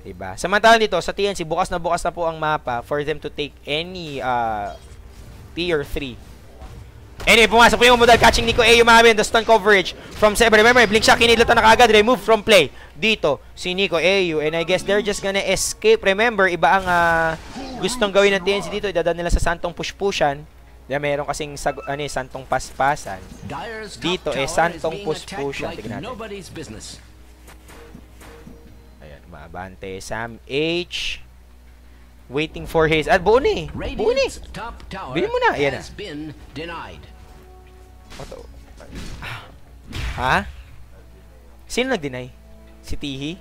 Diba? Samantalang dito sa TNC, bukas na po ang mapa for them to take any tier 3. Anyway, pumasok po yung modal, catching Nico A, umamin, the stun coverage from Sever. Remember, blink shot, kinilata na kagad, remove from play. Dito, si Nico AU, and I guess they're just gonna escape. Remember, iba ang gustong gawin ng TNC dito, idadaan nila sa Santong push-pushan. Meron kasing Santong paspasan. Dito, Santong push-pushan. Tignan natin. Ayan, maabante, Sam H. Waiting for his... buo na eh. Buo na eh. Bilhin mo na. Ayan na. Ha? Sino nag-deny? Si Tihi?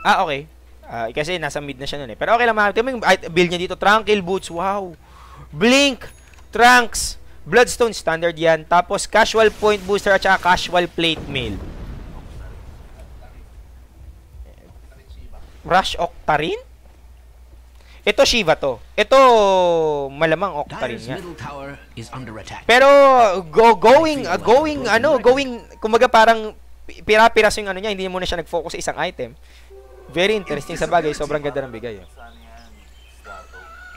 Okay. Kasi nasa mid na siya nun eh. Pero okay lang mga. Tingnan mo yung build niya dito. Tranquil Boots. Wow. Blink. Trunks. Bloodstone. Standard yan. Tapos casual point booster at saka casual plate mail. Rush Octarine? Ito Shiva to. Ito malamang Octarine nga. Pero going kumbaga parang pira-piras yung ano niya, hindi muna siya nag-focus sa isang item. Very interesting sa bagay, sobrang ganda ng bigay.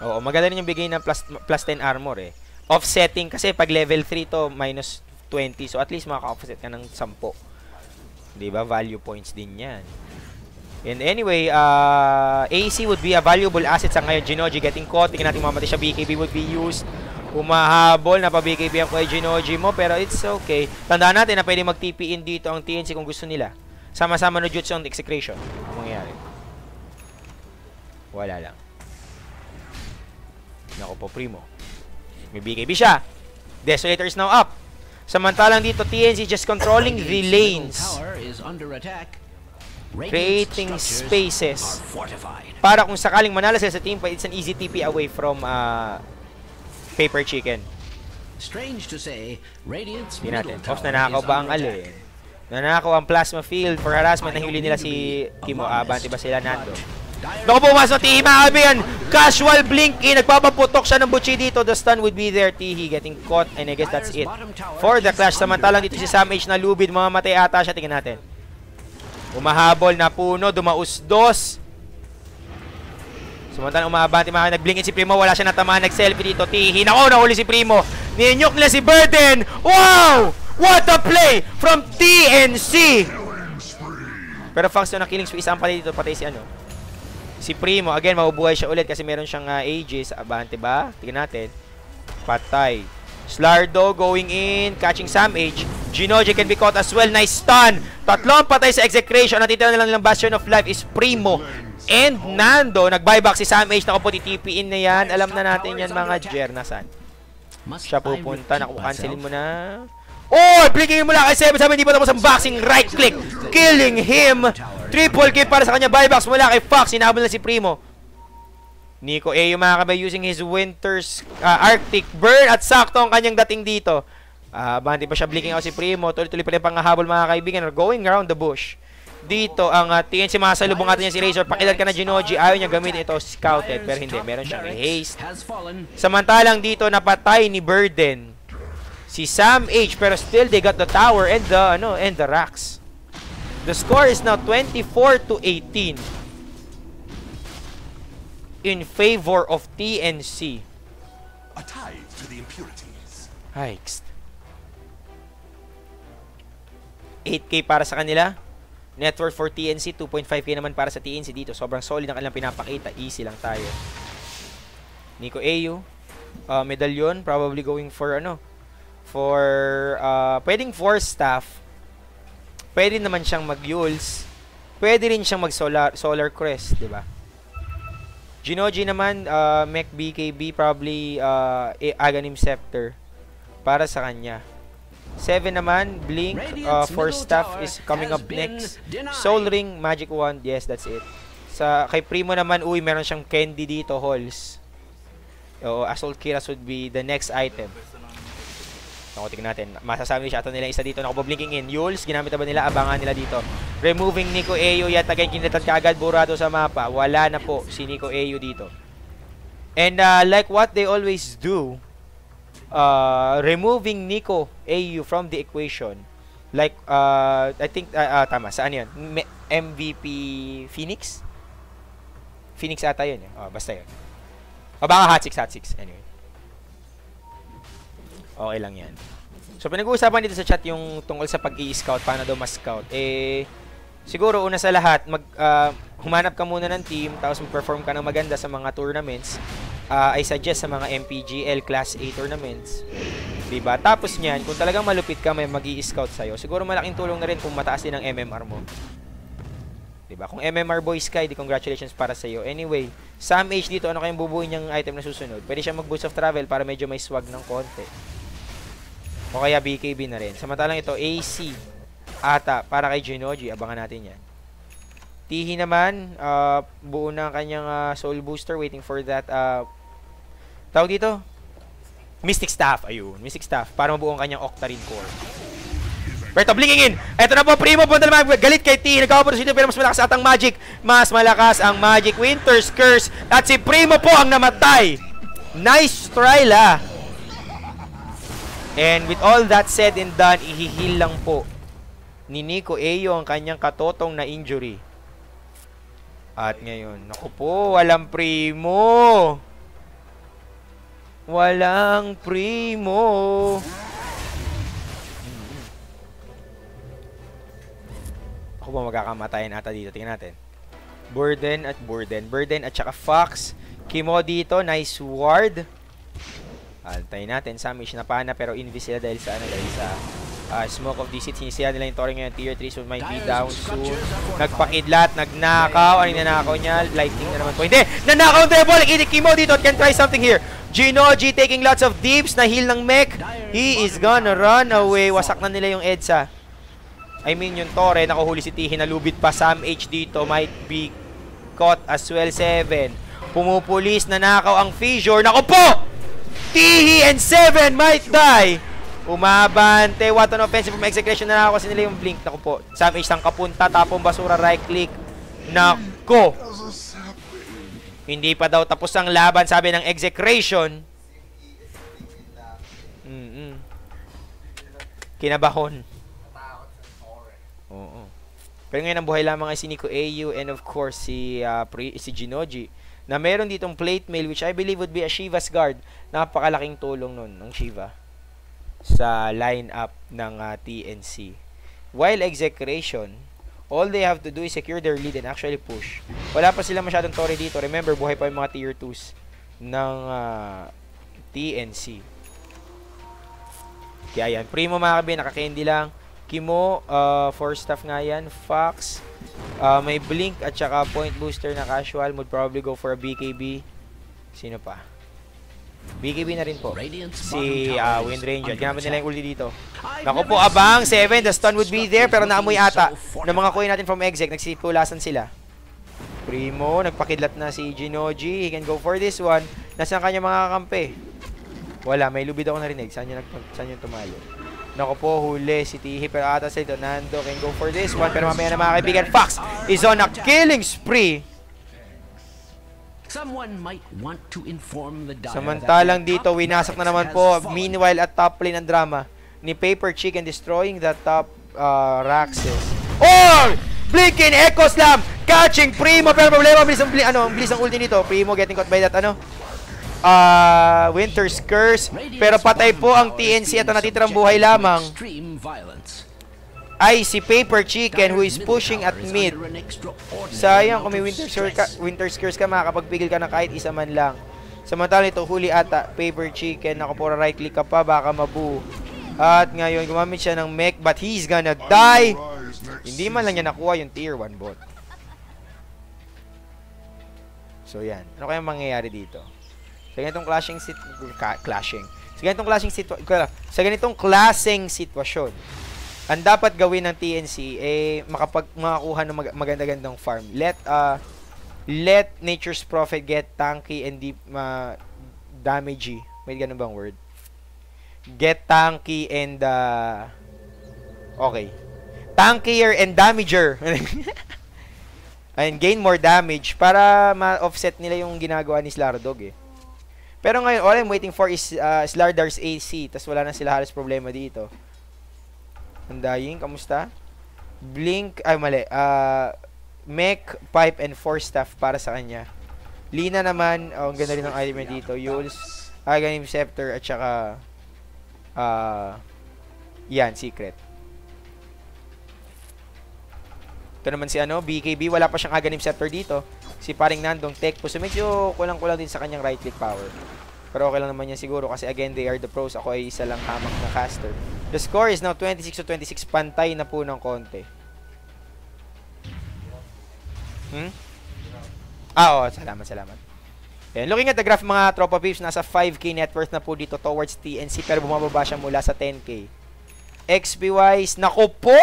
Oo, maganda rin yung bigay ng plus 10 armor eh. Offsetting kasi pag level 3 to minus 20, so at least makaka-offset ka ng 10. 'Di ba? Value points din 'yan. And anyway, AC would be a valuable asset sa ngayon. Jinoji getting caught. Tingnan natin mamatay siya. BKB would be used. Humahabol na pa BKB ang kay Jinoji mo. Pero it's okay. Tandaan natin na pwede mag-TP in dito ang TNC kung gusto nila. Sama-sama no Jutsu on execration. Ano mangyayari? Wala lang. Naku po, Primo. May BKB siya. Desolator is now up. Samantalang dito, TNC just controlling the lanes. Creating spaces para kung sakaling manalo sila sa team fight, it's an easy TP away from Paper Chicken. Strange to say, Radiant's Di natin. Ops, nanakaw ba ang alin? Nanakaw ang plasma field for harassment. Nahuli nila si Kimo. Abanti ba sila Nando? Naku po, mas Tihi mga kaibigan. Casual blink in. Nagpapaputok siya ng Butchi dito. The stun would be there. Tihi getting caught and I guess that's it for the clash. Samantalang dito si Sam H na lubid. Mamamatay ata siya. Tingnan natin. Umahabol na puno, dumausdos. Samantalang umabanti mga nag-blink in si Primo, wala siya natamaan, nag-selfie dito. Tihi, nako, nahuli si Primo. Ninyok nila si Burden. Wow! What a play from TNC! Pero Fox na killing spree, isang pala dito, patay si ano. Si Primo, again, mabubuhay siya ulit kasi meron siyang Aegis. Abante ba? Tingnan natin. Patay. Slardo going in, catching Sam H. Jinoji can be caught as well. Nice stun. Tatlong patay sa execration. Natitira na lang ng Bastion of Life is Primo and Nando. Nag-buyback si Sam H. Naku po, TP in na yan. Alam na natin yan mga Jernasan. Siya pupunta. Naku, cancelin mo na. Oh! Blinking mo lang kay 7. Sabi hindi pa tapos ang boxing. Right click. Killing him. Triple kill para sa kanya. Buybacks mula kay Fox. Hinabol na si Primo. Nico A yung mga kabay using his Winter's Arctic Burn at sakto ang kanyang dating dito. Banti pa siya, blinking out si Primo. Tuloy-tuloy pa rin panghahabol mga kaibigan. Going around the bush. Dito ang TNC masalubong natin niya si Razor. Pakilad ka na Jinoji. Ayaw niya gamitin ito. Scouted. Pero hindi. Meron siyang haste. Samantalang dito napatay ni Burden si Sam H. Pero still they got the tower and the racks. The score is now 24-18. In favor of TNC. A tithe to the impurities. Hikes. 8K para sa kanila. Net worth for TNC, 2.5K naman para sa TNC dito. Sobrang solid ang kanilang pinapakita. Easy lang tayo. Nico Au. Medallion. Probably going for pwedeng 4 staff. Pwede naman siyang mag-Yules. Pwede rin siyang mag-Solar Crest, diba? Jinoji naman, Mech BKB, probably Aghanim Scepter para sa kanya. 7 naman, Blink, 4 staff is coming up next. Soul Ring, Magic Wand, yes, that's it. Kay Primo naman, meron siyang Candy dito, Halls. Assault Kiras would be the next item. Ako, tingnan natin. Masasabi siya ito nila isa dito. Nakaboblinking in. Yules, ginamit na ba nila? Abangan nila dito. Removing Nico Au. Yet again, kinatan kaagad burado sa mapa. Wala na po si Nico Au dito. And like what they always do, removing Nico Au from the equation. Like, I think, tama. Saan yun? MVP Phoenix? Phoenix ata yun. Basta yun. Baka Hot 6. Anyway. Okay lang yan. So, pinag-uusapan dito sa chat yung tungkol sa pag-i-scout, paano daw mas-scout. Siguro, una sa lahat, humanap ka muna ng team, tapos mag-perform ka ng maganda sa mga tournaments. I suggest sa mga MPGL Class A tournaments. Diba? Tapos niyan, kung talagang malupit ka, may mag-i-scout sa'yo. Siguro malaking tulong na rin kung mataas din ang MMR mo. Diba? Kung MMR boys ka, di congratulations para sa'yo. Anyway, Sam H dito, ano kayong bubuin niyang item na susunod? Pwede siya mag-boost of travel para medyo may swag ng konti. O kaya BKB na rin. Samantalang ito, AC ata para kay Jinoji. Abangan natin yan. Tihi naman, buo na ang kanyang soul booster, waiting for that, tawag dito? Mystic Staff, ayun, Mystic Staff, para mabuo ang kanyang Octarine Core. Berto, blinking in! Eto na po, Primo, punta naman, galit kay Tihi, nagkakapunta dito, pero mas malakas atang Magic. Mas malakas ang Magic, Winter's Curse, at si Primo po ang namatay. Nice try, la. And with all that said and done, ihihil lang po ni Nico Eyo ang kanyang katotong na injury. At ngayon, naku po, walang Primo. Walang Primo. Ako ba magkakamatayan ata dito? Tingnan natin. Burden at saka Fox. Kimo dito, nice ward. Antayin natin. Samish na pana pero invis sila dahil sa Smoke of Deceit. Sinisiya nila yung Tori ngayon. Tier 3 so might be down soon. Nagpakidlat, nagnakaw. Ano yung nanakaw niya? Lightning na naman po. Hindi! Nanakaw ang Devil! Inik Kimo dito at can try something here. Ginoji taking lots of deeps na heal ng mech. He is gonna run away. Wasak na nila yung EDSA. I mean yung Tore. Nakahuli si Tihi. Nalubit pa. Sam H dito. Might be caught as well. 7. Pumupulis. Nanakaw ang Fissure. Naku po! Tihi and 7 might die. Umabante. What an offensive from Execution na ako kasi nila yung blink. Naku po. Sam H ang kapunta. Tapong basura. Right click. Nako. Hindi pa daw tapos ang laban. Sabi ng Execration. Kinabahon. Oo. Pero ngayon ang buhay lamang ay si Nico AU and of course si Ginoji. Na meron ditong plate mail which I believe would be a Shiva's Guard. Napakalaking tulong nun ng Shiva sa lineup ng TNC. While Execration, all they have to do is secure their lead and actually push. Wala pa sila masyadong Tori dito. Remember, buhay pa yung mga tier 2s ng TNC. Kaya yan. Primo mga kabi, naka-candy lang. Kimo, 4 staff nga yan. Fox, may blink at saka point booster na casual. Would probably go for a BKB. Sino pa? BKB na rin po. Si Wind Ranger. Ginamit nila yung ulti dito. Naku po, abang. 7. The stun would be there. Pero naamoy ata ng mga coin natin from exec. Nagsipulasan sila. Primo. Nagpakidlat na si Ginoji. He can go for this one. Nasaan kanya mga kampe? Wala. May lubid ako narinig. Saan yung tumalo? Naku po, huli si Tihi. Pero ata sa ito, Nando can go for this one. Pero mamaya na mga kaibigan, Fox is on a killing spree. Someone might want to inform the samantalang dito, winasak na naman po. Meanwhile, at top lane ang drama ni Paper Chicken destroying the top Raxes. Oh! Blinking Echo Slam! Catching Primo! Pero problema, bilis ang ulti nito. Primo getting caught by that, Winter's Curse. Pero patay po ang TNC at ang natitirang buhay lamang ay si Paper Chicken who is pushing at mid. Sayang kung may Winter's Curse ka, makakapagpigil ka na kahit isa man lang. Samantalang ito, huli ata Paper Chicken. Nakapura right click ka pa, baka mabu. At ngayon, gumamit siya ng mech but he's gonna die. Hindi man lang niya nakuha yung tier 1 bot. So yan, ano kayang mangyayari dito? Sa ganitong sa ganitong klaseng sitwasyon, ang dapat gawin ng TNC makakuha ng maganda-gandang farm. Let Nature's Prophet get tanky and deep damagey. May ganun bang word? Get tanky and okay. Tankier and damager. And gain more damage para ma-offset nila yung ginagawa ni Slardog Pero ngayon, all I'm waiting for is Slardar's AC. Tas wala na sila halos problema dito. Undying, kamusta? Blink, ay mali. Mech, Pipe, and 4 staff para sa kanya. Lina naman, ang ganda rin ng item dito. Yules, Aghanim Scepter, at saka yan, Secret. Ito naman si BKB, wala pa siyang Aghanim Scepter dito. Si paring Nandong Tech po. So medyo kulang-kulang din sa kanyang right click power. Pero okay lang naman yan siguro kasi again, they are the pros. Ako ay isa lang hamak na caster. The score is now 26-26. Pantay na po ng konti. Salamat. Ayan, looking at the graph mga tropa peeps, nasa 5k net worth na po dito towards TNC pero bumababa siya mula sa 10k. XP wise, naku po!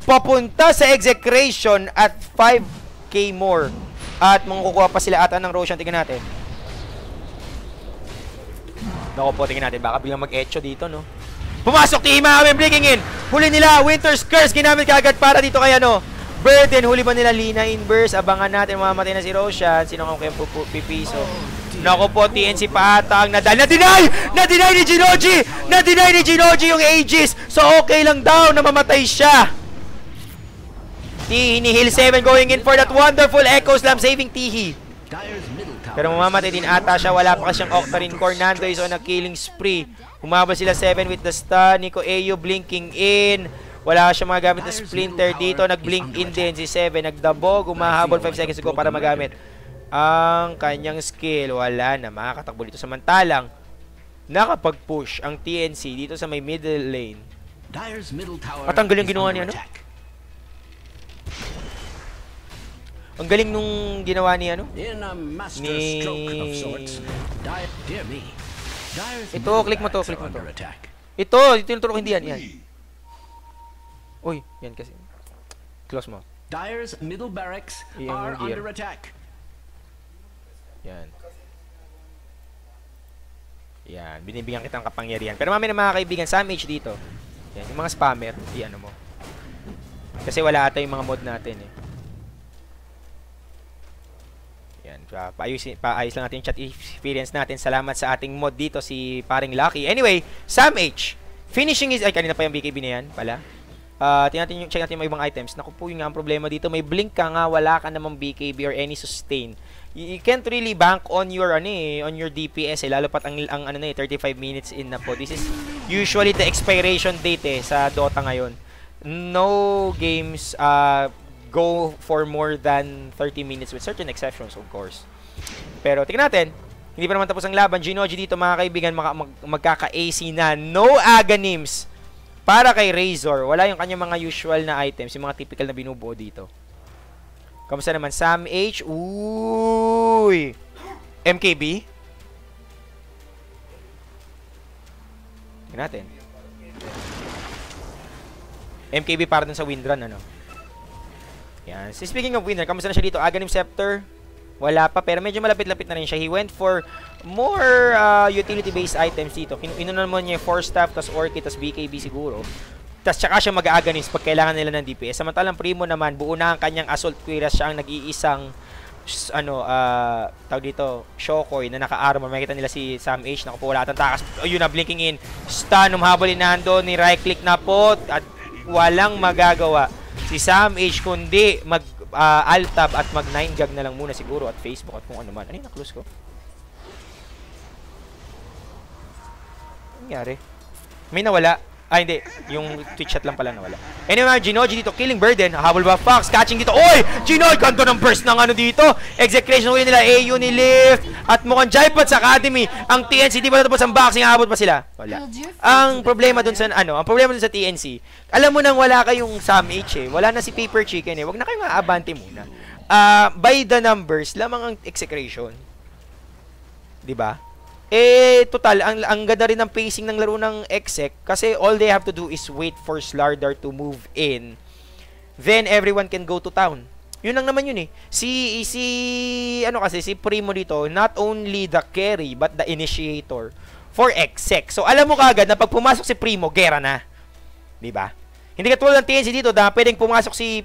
Papunta sa Execration at 5 100k more. At makukuha pa sila ata ng Roshan. Tingnan natin. Naku po, tingnan natin. Baka biglang mag-echo dito, no? Pumasok Tima, blinking in. Huli nila, Winter's Curse. Ginamit kaagad para dito kay ano. Burden, huli ba nila Lina in burst? Abangan natin, mamamatay na si Roshan. Sino kang kaya pipiso? Naku po, TNC pa ata ang na-deny! Na-deny ni Jinoji! Na-deny ni Jinoji yung Aegis! So okay lang daw na mamatay siya. Tihi ni Hill 7 going in for that wonderful Echo Slam, saving Tihi. Pero mamamatay din ata siya. Wala pa kasiyang Octarine Core. Nando is on a killing spree. Humabol sila 7 with the stun. Nico Ayo blinking in. Wala siya magamit na splinter dito. Nag-blink in din si 7. Nagdabog. Humahabol 5 seconds ago para magamit ang kanyang skill. Wala na. Makakatakbo dito. Samantalang nakapag-push ang TNC dito sa may middle lane. Matanggal yung ginawa niya, no? Ang galing nung ginawa ni ano? Ni... Ito, click mo to, click mo to. Ito yung turok, hindi yan. Uy, yan kasi. Close mo. Dire's middle barracks are under attack. Yan. Yan, binibigyan kitang kapangyarihan. Pero mami na mga kaibigan, Sam H dito. Yan, yung mga spammer, ano mo. Kasi wala ata yung mga mod natin eh. Yan, paayos lang natin yung chat experience natin. Salamat sa ating mod dito, si paring Lucky. Anyway, Sam H. Finishing is... Ay, kanina pa yung BKB na yan pala. Check natin yung ibang items. Naku po, yung nga ang problema dito. May blink ka nga, wala ka namang BKB or any sustain. You can't really bank on your on your DPS eh. Lalo pat ang 35 minutes in na po. This is usually the expiration date eh sa Dota ngayon. No games go for more than 30 minutes with certain exceptions, of course. Pero tingnan natin, hindi pa naman tapos ang laban. Jinoji dito mga kaibigan, magkaka-AC na. No Aghanims para kay Razor. Wala yung kanyang mga usual na items, yung mga typical na binubuo dito. Kamusta naman? Sam H. Uy! MKB? Tingnan natin. MKB para dun sa windrun, ano? Yan. So, speaking of winner, kamusta na siya dito? Aghanim Scepter? Wala pa, pero medyo malapit-lapit na rin siya. He went for more utility-based items dito. Inunan mo niya yung 4 staff, tas Orchid, tas BKB siguro. Tas tsaka siya mag-Aghanims pag kailangan nila ng DPS. Samantalang Primo naman, buo na ang kanyang Assault Cuirass. Siya ang nag-iisang tawag dito, Shokoy na naka-armor. Makikita nila si Sam H. Naku po, wala atang takas. Ayun na, blinking in. Stun, humhabol ni Nando, ni right-click na po. At walang magagawa si Sam H kundi mag alt-tab at mag 9gag na lang muna siguro at Facebook at kung ano man. Ano yung na-close ko? Ano nangyari? May nawala. Ah, hindi. Yung Twitch chat lang pala nawala. Anyway, Jinoji dito. Killing Burden. Habol ba? Fox. Catching dito. Oy! Jinoji! Kanto ng burst ng ano dito. Execution win nila. AU ni Lift. At mukhang Jaipots Academy. Ang TNC, di ba natapos ang boxing? Habol pa sila? Wala. Ang problema dun sa, ang problema dun sa TNC, alam mo nang wala kayong Sam H eh. Wala na si Paper Chicken eh. Wag na kayong aabante muna. By the numbers, lamang ang execution. Di ba? Eh, total, ang ganda rin ng pacing ng laro ng Exec kasi all they have to do is wait for Slardar to move in. Then, everyone can go to town. Yun lang naman yun eh. Si Primo dito, not only the carry, but the initiator for Exec. So, alam mo kaagad na pag pumasok si Primo, gera na. Diba? Hindi katulad ng TNC dito na pwedeng pumasok si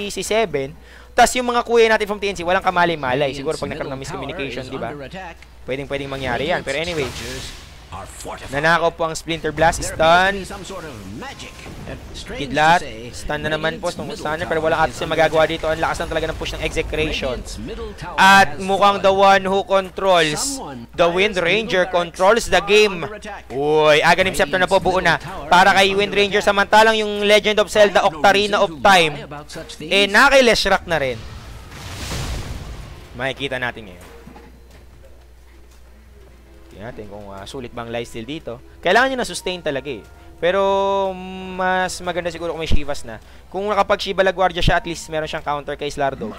7. Tas yung mga kuya natin from TNC, walang kamalay-malay. Siguro pag nagkaroon ng miscommunication, diba? Pwedeng mangyari yan. Pero anyway, nanakaw po ang Splinter Blast. Stun. Kidlat. Stun na naman po. Stunner. Pero walang atas yung magagawa dito. Ang lakas lang talaga ng push ng Execration. At mukhang the one who controls the Wind Ranger controls the game. Uy, Aghanim Scepter na po. Buo na. Para kay Wind Ranger. Samantalang yung Legend of Zelda Octarina of Time, eh, naki-Leshrac na rin. Makikita natin ngayon. Natin kung sulit bang lifesteal dito. Kailangan nyo na sustain talaga eh. Pero mas maganda siguro kung may Shivas na. Kung nakapag Shiva Laguardia siya, at least meron siyang counter kay Slardog.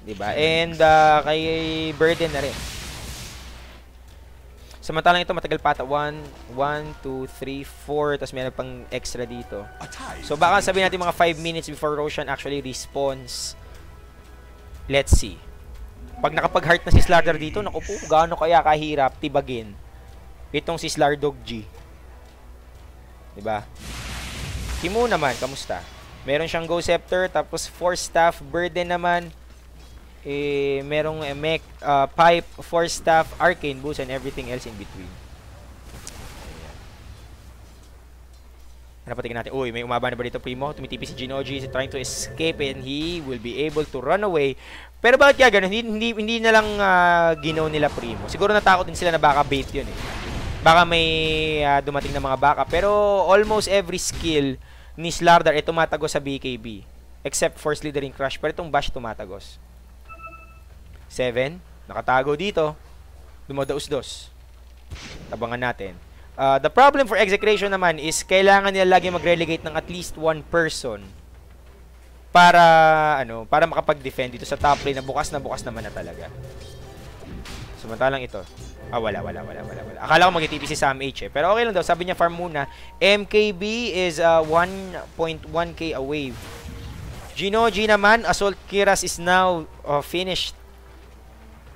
Diba? And kay Burden na rin. Samantalang ito matagal pa ata. 1, 2, 3, 4. Tapos meron pang extra dito. So baka sabihin natin mga 5 minutes before Roshan actually respawns Let's see. Pag nakapag-heart na si Slardar dito, naku po, gaano kaya kahirap tibagin itong si Slardog G. Diba? Timo naman, kamusta? Meron siyang Go Scepter, tapos Force Staff, Burden naman. Merong Mech, Pipe, Force Staff, Arcane Boost, and everything else in between. Ano pa tingnan natin? Uy, may umaba na ba dito, Primo? Tumitipi si Ginoji, he's trying to escape and he will be able to run away. Pero bakit kaya ganun? Hindi na lang ginaw nila, Primo. Siguro natakot din sila na baka bait yun eh. Baka may dumating na mga baka. Pero almost every skill ni Slardar ay tumatagos sa BKB. Except for Slithering Crush. Pero itong Bash tumatagos. 7. Nakatago dito. Dumadaus-dos. Tabangan natin. The problem for Execration naman is kailangan nila lagi mag-relegate ng at least one person para para makapag-defend dito sa top lane na bukas naman na talaga. Samantalang ito. Wala. Akala ko mag-TP si Sam H eh. Pero okay lang daw. Sabi niya farm muna. MKB is 1.1k away. Ginoji naman, Assault Kiras is now finished.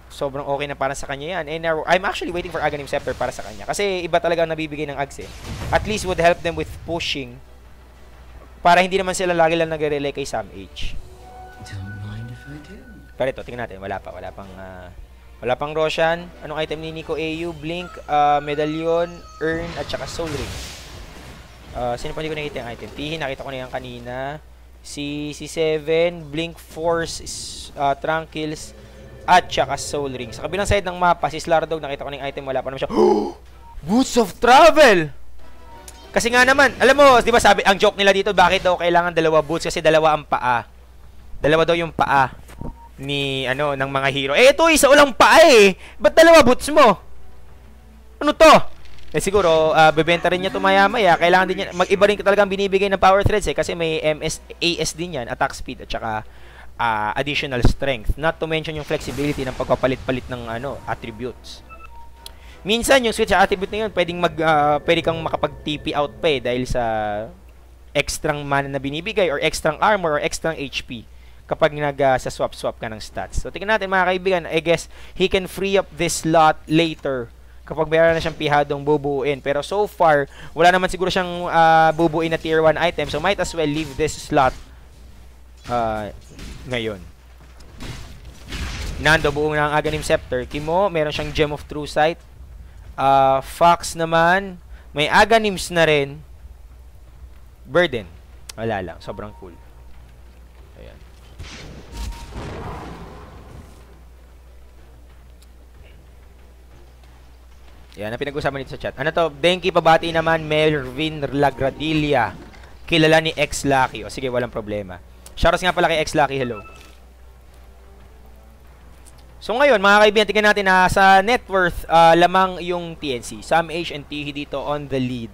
Sobrang okay na para sa kanya yan. And I'm actually waiting for Aghanim Scepter para sa kanya. Kasi iba talaga ang nabibigay ng Ags eh. At least would help them with pushing. Para hindi naman sila lagi lang nag-relay kay Sam H. Pero ito, tingnan natin. Wala pang Roshan. Anong item ni Nico AU? Blink, Medallion, Earn, at saka Soul Ring. Sino pa hindi ko nakita yung item? Tihi, nakita ko na yan kanina. Si 7, Blink Force, Tranquils, at saka Soul Ring. Sa kabilang side ng mapa, si Slardog, nakita ko na yung item, wala pa naman siya. Boots of Travel! Kasi nga naman, alam mo, di ba sabi, ang joke nila dito, bakit daw kailangan dalawa boots? Kasi dalawa ang paa. Dalawa daw yung paa ni, ng mga hero. Ito, isa ulang paa eh. Ba't dalawa boots mo? Ano to? Siguro, bebenta rin niya ito maya-maya. Kailangan din niya, mag-iba rin talagang binibigay ng power threads eh. Kasi may AS din yan, attack speed, at saka additional strength. Not to mention yung flexibility ng pagpapalit-palit ng attributes. Minsan yung switch attribute na yun, pwede kang makapag-TP out pa eh dahil sa extrang mana na binibigay or extrang armor or extrang HP kapag sa swap-swap ka ng stats. So tingnan natin mga kaibigan, I guess he can free up this slot later kapag meron na siyang pihadong bubuuin. Pero so far, wala naman siguro siyang bubuuin na tier 1 item, so might as well leave this slot ngayon. Nando, buong na ang Aghanim Scepter. Kimo, meron siyang Gem of True Sight. Fox naman, may Aghanims na rin. Burden, wala lang, sobrang cool. Ayan. Yan ang pinag-usapan dito sa chat. Ano to? Denki pabati naman, Melvin Lagradilla. Kilala ni X Lucky. O sige, walang problema. Shoutouts nga pala kay X Lucky, hello. So ngayon, mga kaibigan, tingnan natin na sa net worth, lamang yung TNC. Sam H and Tihi dito on the lead.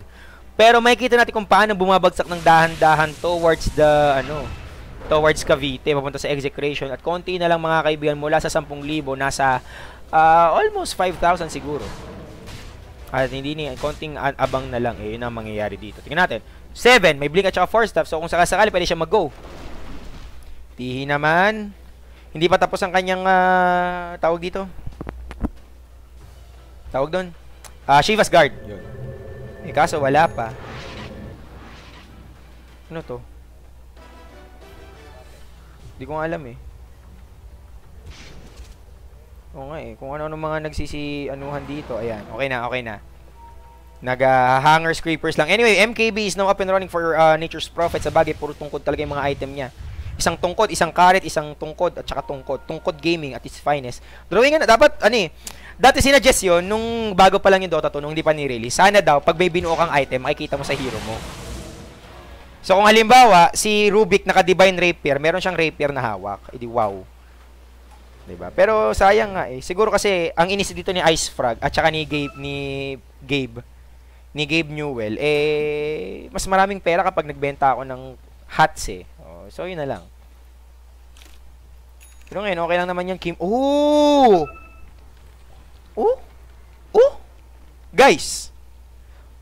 Pero makikita natin kung paano bumabagsak ng dahan-dahan towards towards Cavite, papunta sa Execration. At konti na lang mga kaibigan, mula sa 10,000, nasa almost 5,000 siguro. At hindi ni konting abang na lang, yun ang mangyayari dito. Tingnan natin. 7, may blink at saka 4 staff. So kung sakasakali, pwede siya mag-go. Tihi naman, hindi pa tapos ang kanyang tawag dito. Tawag doon. Shiva's Guard. Yun. Kaso wala pa. Ano to? Hindi ko nga alam eh. Oo nga eh. Kung ano-ano mga nagsisi-anuhan dito. Ayan. Okay na. Nag-hangers, creepers lang. Anyway, MKB is now up and running for Nature's Prophet. Sa bagay, puro tungkod talaga yung mga item niya. Isang tungkod, isang karet, isang tungkod, at saka tungkod. Tungkod gaming at its finest. Drawing nga, dapat, dati sinuggest yun, nung bago pa lang yung Dota 2, nung hindi pa ni-release. Sana daw, pag may binuo kang item, makikita mo sa hero mo. So, kung halimbawa, si Rubik naka-Divine Rapier, meron siyang Rapier na hawak. Edi wow. Diba? Pero, sayang nga eh. Siguro kasi, ang inis dito ni Ice Frog, at saka ni Gabe Newell, mas maraming pera kapag nagbenta ako ng hats eh. So, yun na lang. Pero ngayon, okay lang naman yung Kim. Ooh! Guys!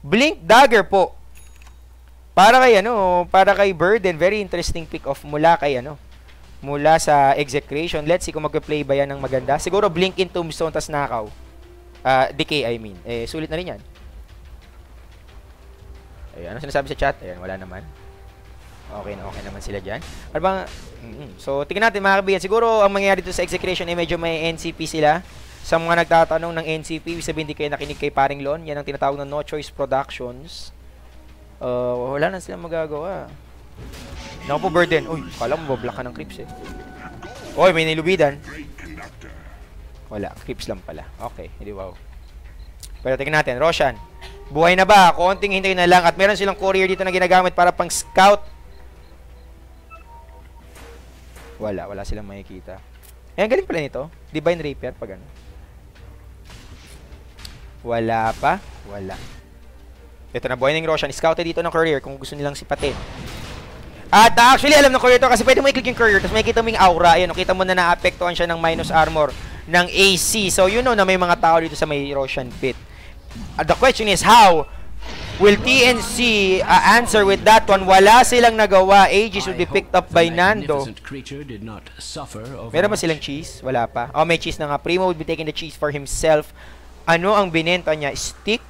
Blink Dagger po. Para kay Burden. Very interesting pick off mula kay mula sa Execration. Let's see kung mag-play ba yan ng maganda. Siguro Blink in Tombstone tas Nakaw. Decay, I mean. Sulit na rin yan. Ano sinasabi sa chat? Ayan, wala naman. Okay naman sila dyan. Ano bang... So, tingnan natin mga kaibigan. Siguro, ang mangyayari dito sa Execration ay medyo may NCP sila. Sa mga nagtatanong ng NCP, ibig sabihin di kayo nakinig kay Paring Lon. Yan ang tinatawag na No Choice Productions. Wala na silang magagawa. Naku po, Burden. Uy, kala mo bablock ka ng creeps eh. Uy, may nilubidan. Wala, creeps lang pala. Okay, hindi wow. Pero tingnan natin, Roshan. Buhay na ba? Konting hintay na lang. At meron silang courier dito na ginagamit para pang scout. Wala silang makikita. Ang galing pala nito. Divine Rapier, pag ano. Wala pa. Wala. Ito na, buhay ng Roshan. Scouted dito ng courier kung gusto nilang sipatin. At actually, alam ng courier to kasi pwede mo i-click yung courier tapos makikita mo yung aura. Ayan, kita mo na naapektuhan siya ng minus armor ng AC. So, you know na may mga tao dito sa may Roshan pit. The question is, how will TNC answer with that one? Wala silang nagawa. Aegis will be picked up by Nando. Meron ba silang cheese? Wala pa. Oh, may cheese na nga. Primo would be taking the cheese for himself. Ano ang binenta niya? Stick?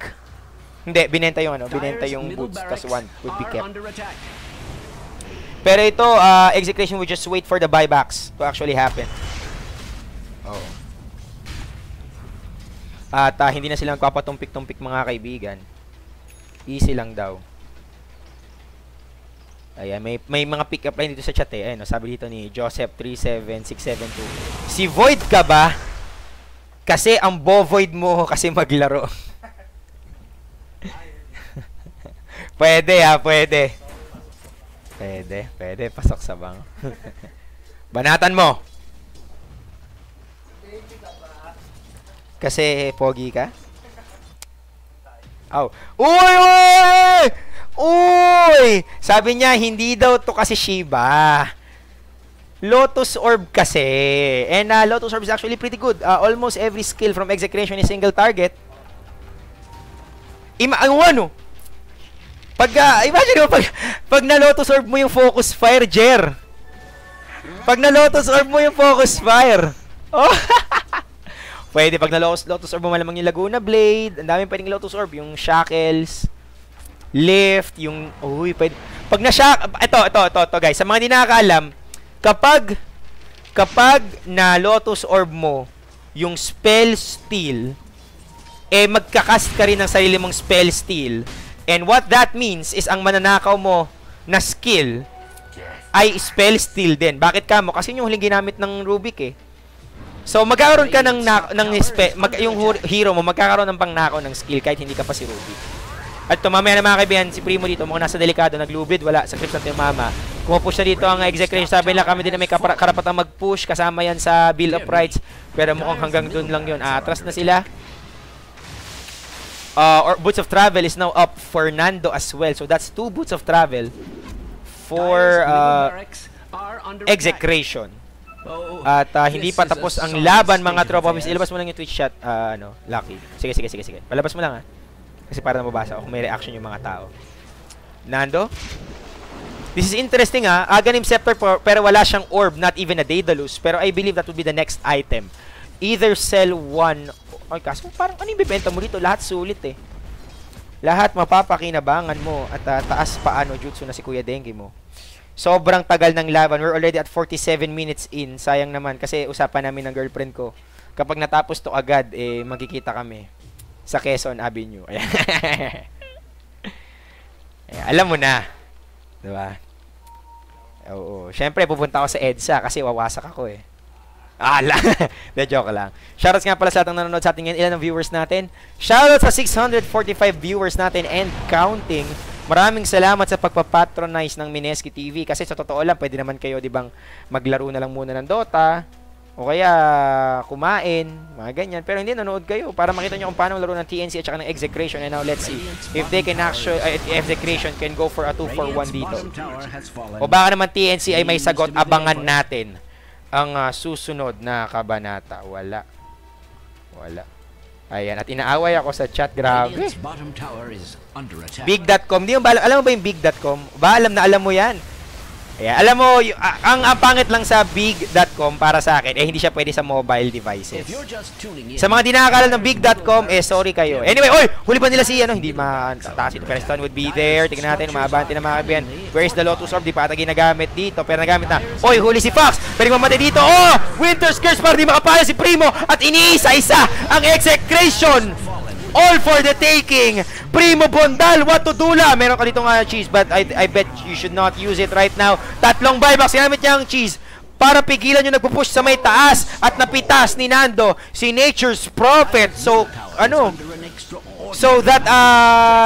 Hindi, binenta yung ano. Binenta yung boots. Tas one would be kept. Pero ito, Execution would just wait for the buybacks to actually happen. Oh. At hindi na sila magpapatumpik-tumpik mga kaibigan. Easy lang daw. Ayan, may mga pick-up line dito sa chat eh. Ayan, sabi dito ni Joseph37672. Si Void ka ba? Kasi ang Bovoid mo kasi maglaro. Pwede ha, pwede. Pwede. Pasok sa bang. Banatan mo. Kasi pogi ka? Oh. Uy! Sabi niya, hindi daw to kasi Shiba. Lotus Orb kasi. And Lotus Orb is actually pretty good. Almost every skill from Execration is single target. Ano? Imagine mo, pag na-Lotus Orb mo yung Focus Fire, Jer. Pag na-Lotus Orb mo yung Focus Fire. Oh! Pwede pag na-Lotus Orb mo malamang yung Laguna Blade. Ang daming pwedeng Lotus Orb. Yung Shackles. Lift. Yung... Uy, pwede. Pag na-Shack... Ito guys. Sa mga hindi nakakaalam, kapag na-Lotus Orb mo yung Spell Steal, magkakast ka rin ng sarili mong Spell Steal. And what that means is ang mananakaw mo na skill ay Spell Steal din. Bakit ka mo? Kasi yung huling ginamit ng Rubik eh. So, magkakaroon ka yung hero mo, magkakaroon ng pangnakaw ng skill kahit hindi ka pa si Ruby. At ito, mamaya na mga kaibigan, si Primo dito, mukhang nasa delikado, naglubid, wala, sa clips natin yung mama. Kumupush na dito ang Execration, sabi nila kami din na may karapatang mag-push, kasama yan sa Bill of Rights, pero mukhang hanggang dun lang yun. Atras na sila. Boots of Travel is now up for Nando as well, so that's 2 Boots of Travel for Execration. At hindi pa tapos ang laban mga tropa. Ilabas mo lang yung Twitch chat, Lucky. Sige. Palabas mo lang ha. Kasi para na mabasa kung may reaction yung mga tao. Nando? This is interesting ha. Aghanim Scepter pero wala siyang orb, not even a Daedalus. Pero I believe that would be the next item. Either sell one... Ay, kaso parang ano yung bibenta mo dito? Lahat sulit eh. Lahat mapapakinabangan mo. At taas paano jutsu na si Kuya Dengue mo. Sobrang tagal ng laban. We're already at 47 minutes in. Sayang naman kasi usapan namin ng girlfriend ko. Kapag natapos to agad, magkikita kami sa Quezon Avenue. Ayan. Ayan, alam mo na. Diba? Oo. Siyempre, pupunta ako sa EDSA kasi wawasak ako eh. De joke lang. Shoutouts nga pala sa atong nanonood sa ating ngayon. Ilan ang viewers natin? Shoutouts sa 645 viewers natin and counting. Maraming salamat sa pagpapatronize ng Mineski TV kasi sa totoo lang, pwede naman kayo, di bang, maglaro na lang muna ng Dota o kaya kumain, mga ganyan. Pero hindi, nanood kayo para makita nyo kung paano laro ng TNC at saka ng Execration. And now, let's see if they can actually, Execration can go for a 2-for-1 dito. O baka naman TNC ay may sagot, abangan natin ang susunod na kabanata. Wala. Ayan, at inaaway ako sa chat, grabe. Big.com, di mo ba alam mo ba yung Big.com? Ba alam mo yan? Kaya, alam mo, ang pangit lang sa big.com para sa akin, hindi siya pwede sa mobile devices. Sa mga di nakakala ng big.com, sorry kayo. Anyway, huli pa nila si, hindi mataas ito. Preston would be there. Tignan natin, umabante na mga kaibigan. Where is the Lotus Orb? Di pa ata ginagamit dito, pero nagamit na. Huli si Fox. Pwede mamatay dito. Winter's Curse para di makapaya si Primo. At iniisa-isa ang Execration. All for the taking. Primo Bondal, what to do la? Meron ka dito nga cheese, but I bet you should not use it right now. Tatlong buybacks, ginamit niya ang cheese para pigilan yung nagpupush sa may taas at napitas ni Nando, si Nature's Prophet. So, so that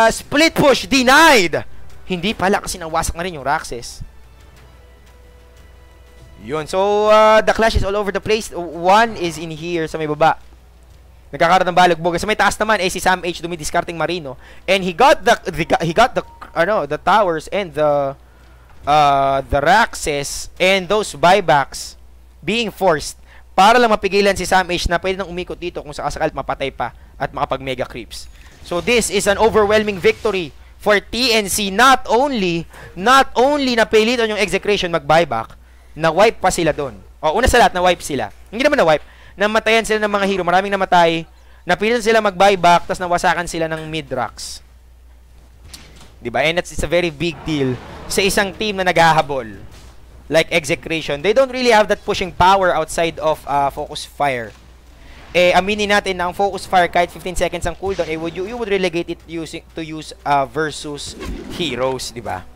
split push denied. Hindi pala kasi nawasak na rin yung Raxes. Yun, so the clash is all over the place. One is in here sa may baba. Nagkakaroon ng balagbog. Sa may taas naman si Sam H dumidiscarding Marino, and he got the towers and the Raxes and those buybacks being forced para lang mapigilan si Sam H na pwede nang umikot dito kung sakasakal mapatay pa at makapag mega creeps. So this is an overwhelming victory for TNC. Not only na pilitan yung Execration mag-buyback, na-wipe pa sila doon. Una sa lahat, na-wipe sila. Hindi naman na-wipe. Namatayan sila ng mga hero. Maraming namatay. Napilitan sila mag-buyback, tapos nawasakan sila ng mid-rocks. Diba? And it's a very big deal sa isang team na naghahabol. Like Execration. They don't really have that pushing power outside of Focus Fire. Aminin natin na ang Focus Fire, kahit 15 seconds ang cooldown, you would relegate it to use versus heroes, diba?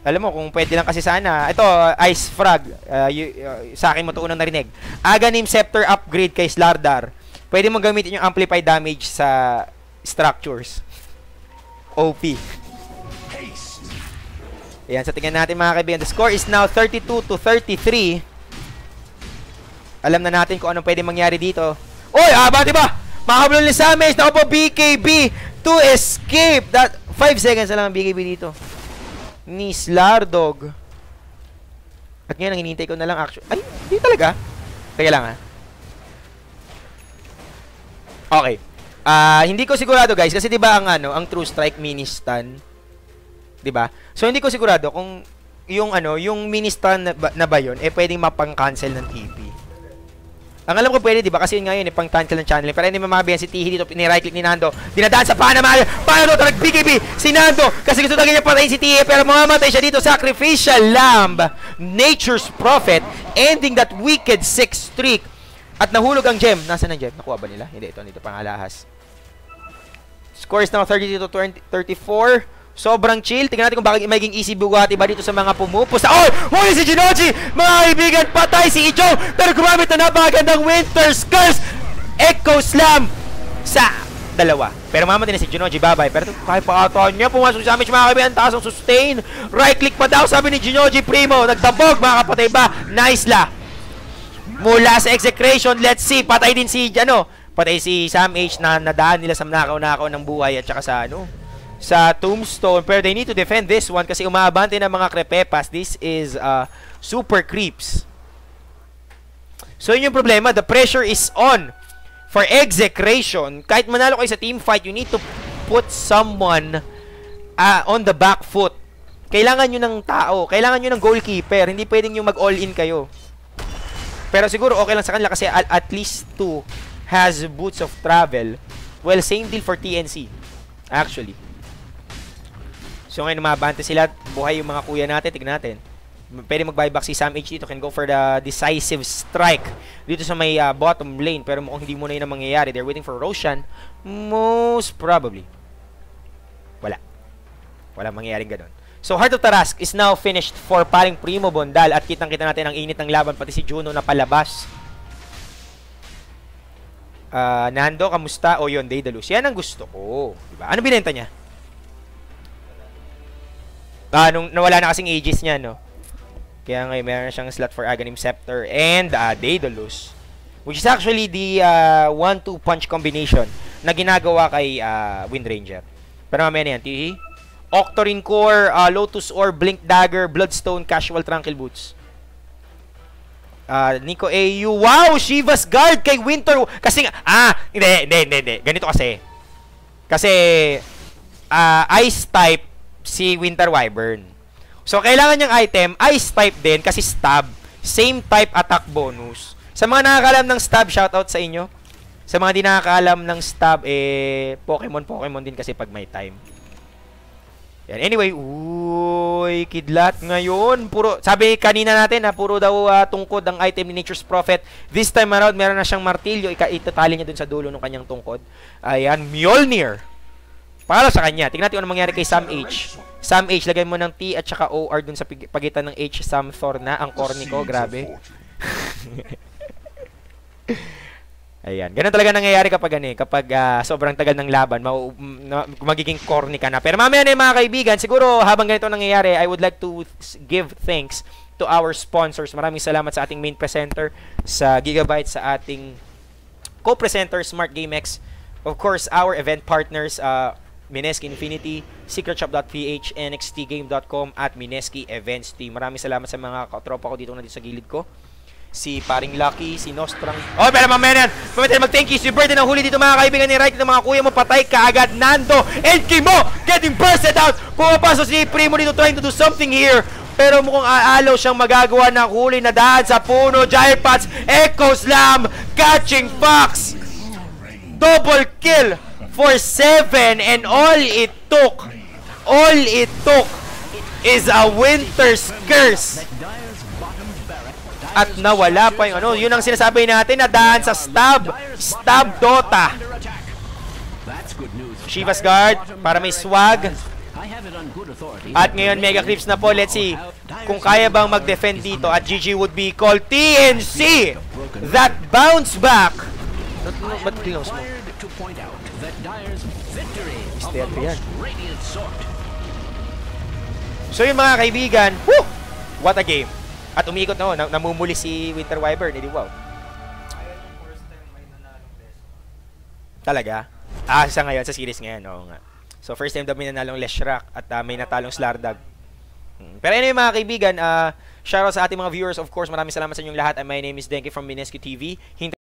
Alam mo, kung pwede lang kasi sana. Ito, Ice Frog. Sa akin mo ito unang narinig. Aghanim Scepter upgrade kay Slardar. Pwede mong gamitin yung amplified damage sa structures. OP. Ayan, sa tingnan natin mga kaibigan. The score is now 32-33. Alam na natin kung anong pwede mangyari dito. Bati ba? Makahabol ni Sames. Naku po, BKB to escape. 5 seconds na lang ang BKB dito. Ni Slardog. At ngayon, ang hinihintay ko na lang actually. Ay, hindi talaga. Teka lang Okay. Hindi ko sigurado guys kasi 'di ba ang True Strike mini stun, 'di ba? So hindi ko sigurado kung yung mini stun na ba 'yon pwedeng mapang-cancel ng TP. Ang alam ko pwede, 'di ba? Kasi yun ngayon pang-cancel ng channel. Pero hindi mamabihan si Tihi dito, ni-right click ni Nando. Dinadaan sa Panama. Paano to nag-BKB si Nando? Kasi gusto na ganyan patayin si Tihi, pero mamamatay siya dito. Sacrificial Lamb, Nature's Prophet, ending that wicked 6 streak. At nahulog ang gem. Nasaan ang gem? Nakuha ba nila? Hindi, ito pangalahas. Score is now 32-34. Sobrang chill. Tingnan natin kung bakit magiging easy Bugatti ba dito sa mga pumupusta. Huli si Jinoji! Mga kaibigan, patay si Ijo! Pero gumamit na napakagandang Winter's Curse! Echo Slam sa dalawa. Pero mamatay na si Jinoji, bye-bye. Pero kahit pa ata niya, pumasok sa damage mga kaibigan. Taas ang sustain. Right click pa daw, sabi ni Jinoji Primo. Nagtabog, mga kapatay ba? Nice la. Mula sa Execration, let's see. Patay din si, patay si Sam H na nadaan nila sa nakaw-nakaw ng buhay at saka sa Tombstone. Pero they need to defend this one kasi umaabante ng mga Crepepas. This is super creeps. So yun yung problema. The pressure is on for Execration. Kahit manalo kayo sa team fight, you need to put someone on the back foot. Kailangan nyo ng tao. Kailangan nyo ng goalkeeper. Hindi pwedeng yung mag-all-in kayo. Pero siguro okay lang sa kanila kasi at least 2 has boots of travel. Well, same deal for TNC. Actually. So ngayon umabante sila, buhay yung mga kuya natin, tignan natin. Pwede mag-buyback si Sam H dito, can go for the decisive strike dito sa may bottom lane, pero mukhang hindi muna yun ang mangyayari. They're waiting for Roshan, most probably. Walang mangyayaring ganun. So Heart of Tarrasque is now finished for paring Primo Bondal at kitang-kita natin ang init ng laban, pati si Juno na palabas. Nando, kamusta? Yun, Daedalus. Yan ang gusto ko. Diba? Ano binenta niya? Nung nawala na kasing ages niya, no? Kaya ngayon, meron siyang slot for Aghanim Scepter and Daedalus. Which is actually the 1-2 punch combination na ginagawa kay Wind Ranger. Pero mamaya na yan, Tihi. Octarine Core, Lotus Orb, Blink Dagger, Bloodstone, Casual Tranquil Boots. Nico AU. Wow! Shiva's Guard kay Winter. Kasi hindi. Ganito kasi. Kasi Ice type si Winter Wyvern. So, kailangan niyang item, Ice type din, kasi stab. Same type attack bonus. Sa mga nakakalam ng stab, shoutout sa inyo. Sa mga di nakakalam ng stab, Pokemon din kasi pag may time. Yan. Anyway, uy, kidlat ngayon. Puro, sabi kanina natin, puro daw tungkod ang item ni Nature's Prophet. This time around, meron na siyang martilyo. Itatali niya dun sa dulo ng kanyang tungkod. Ayan, Mjolnir. Para sa kanya. Tingnan natin ano mangyari kay Sam H. Sam H, lagay mo ng T at saka OR dun sa pagitan ng H. Sam Thor na. Ang corny ko, grabe. Ayan. Ganun talaga nangyayari kapag sobrang tagal ng laban, magiging corny ka na. Pero mamaya na yung mga kaibigan, siguro habang ganito nangyayari, I would like to give thanks to our sponsors. Maraming salamat sa ating main presenter, sa Gigabyte, sa ating co-presenter, Smart GameX. Of course, our event partners, Mineski Infinity, secretshop.ph, nxtgame.com, at Mineski Events Team. Maraming salamat sa mga katropa ko dito sa gilid ko. Si Paring Lucky, si Nostrang. Oh, pero mamaya yan. Mamaya mag-thank you. Si Bird na huli dito mga kaibigan ni Right ng mga kuya mo. Patay ka agad. Nando and Kimo getting bursted out. Pumapasok si Primo dito trying to do something here. Pero mukhang aalaw siyang magagawa ng huli na daan sa puno. Giant Pots, Echo Slam, Catching Fox. Double kill for 7 and all it took is a Winter's Curse. At nawala pa yung yun ang sinasabi natin na daan sa stab Dota. Shiva's Guard para may swag. At ngayon Mega Clips na po. Let's see kung kaya bang mag-defend dito. At GG would be called TNC. That bounce back. Ba't close mo? Yan. So yun mga kaibigan, whew, what a game. At umiikot na namumuli si Winter Wyvern. Wow. Talaga? Sa ngayon, sa series ngayon. Oo nga. So, first time daw may nanalong Leshrac at may natalong Slardag. Pero anyway mga kaibigan, shoutout sa ating mga viewers. Of course, maraming salamat sa inyong lahat. And my name is Denki from Mineski TV.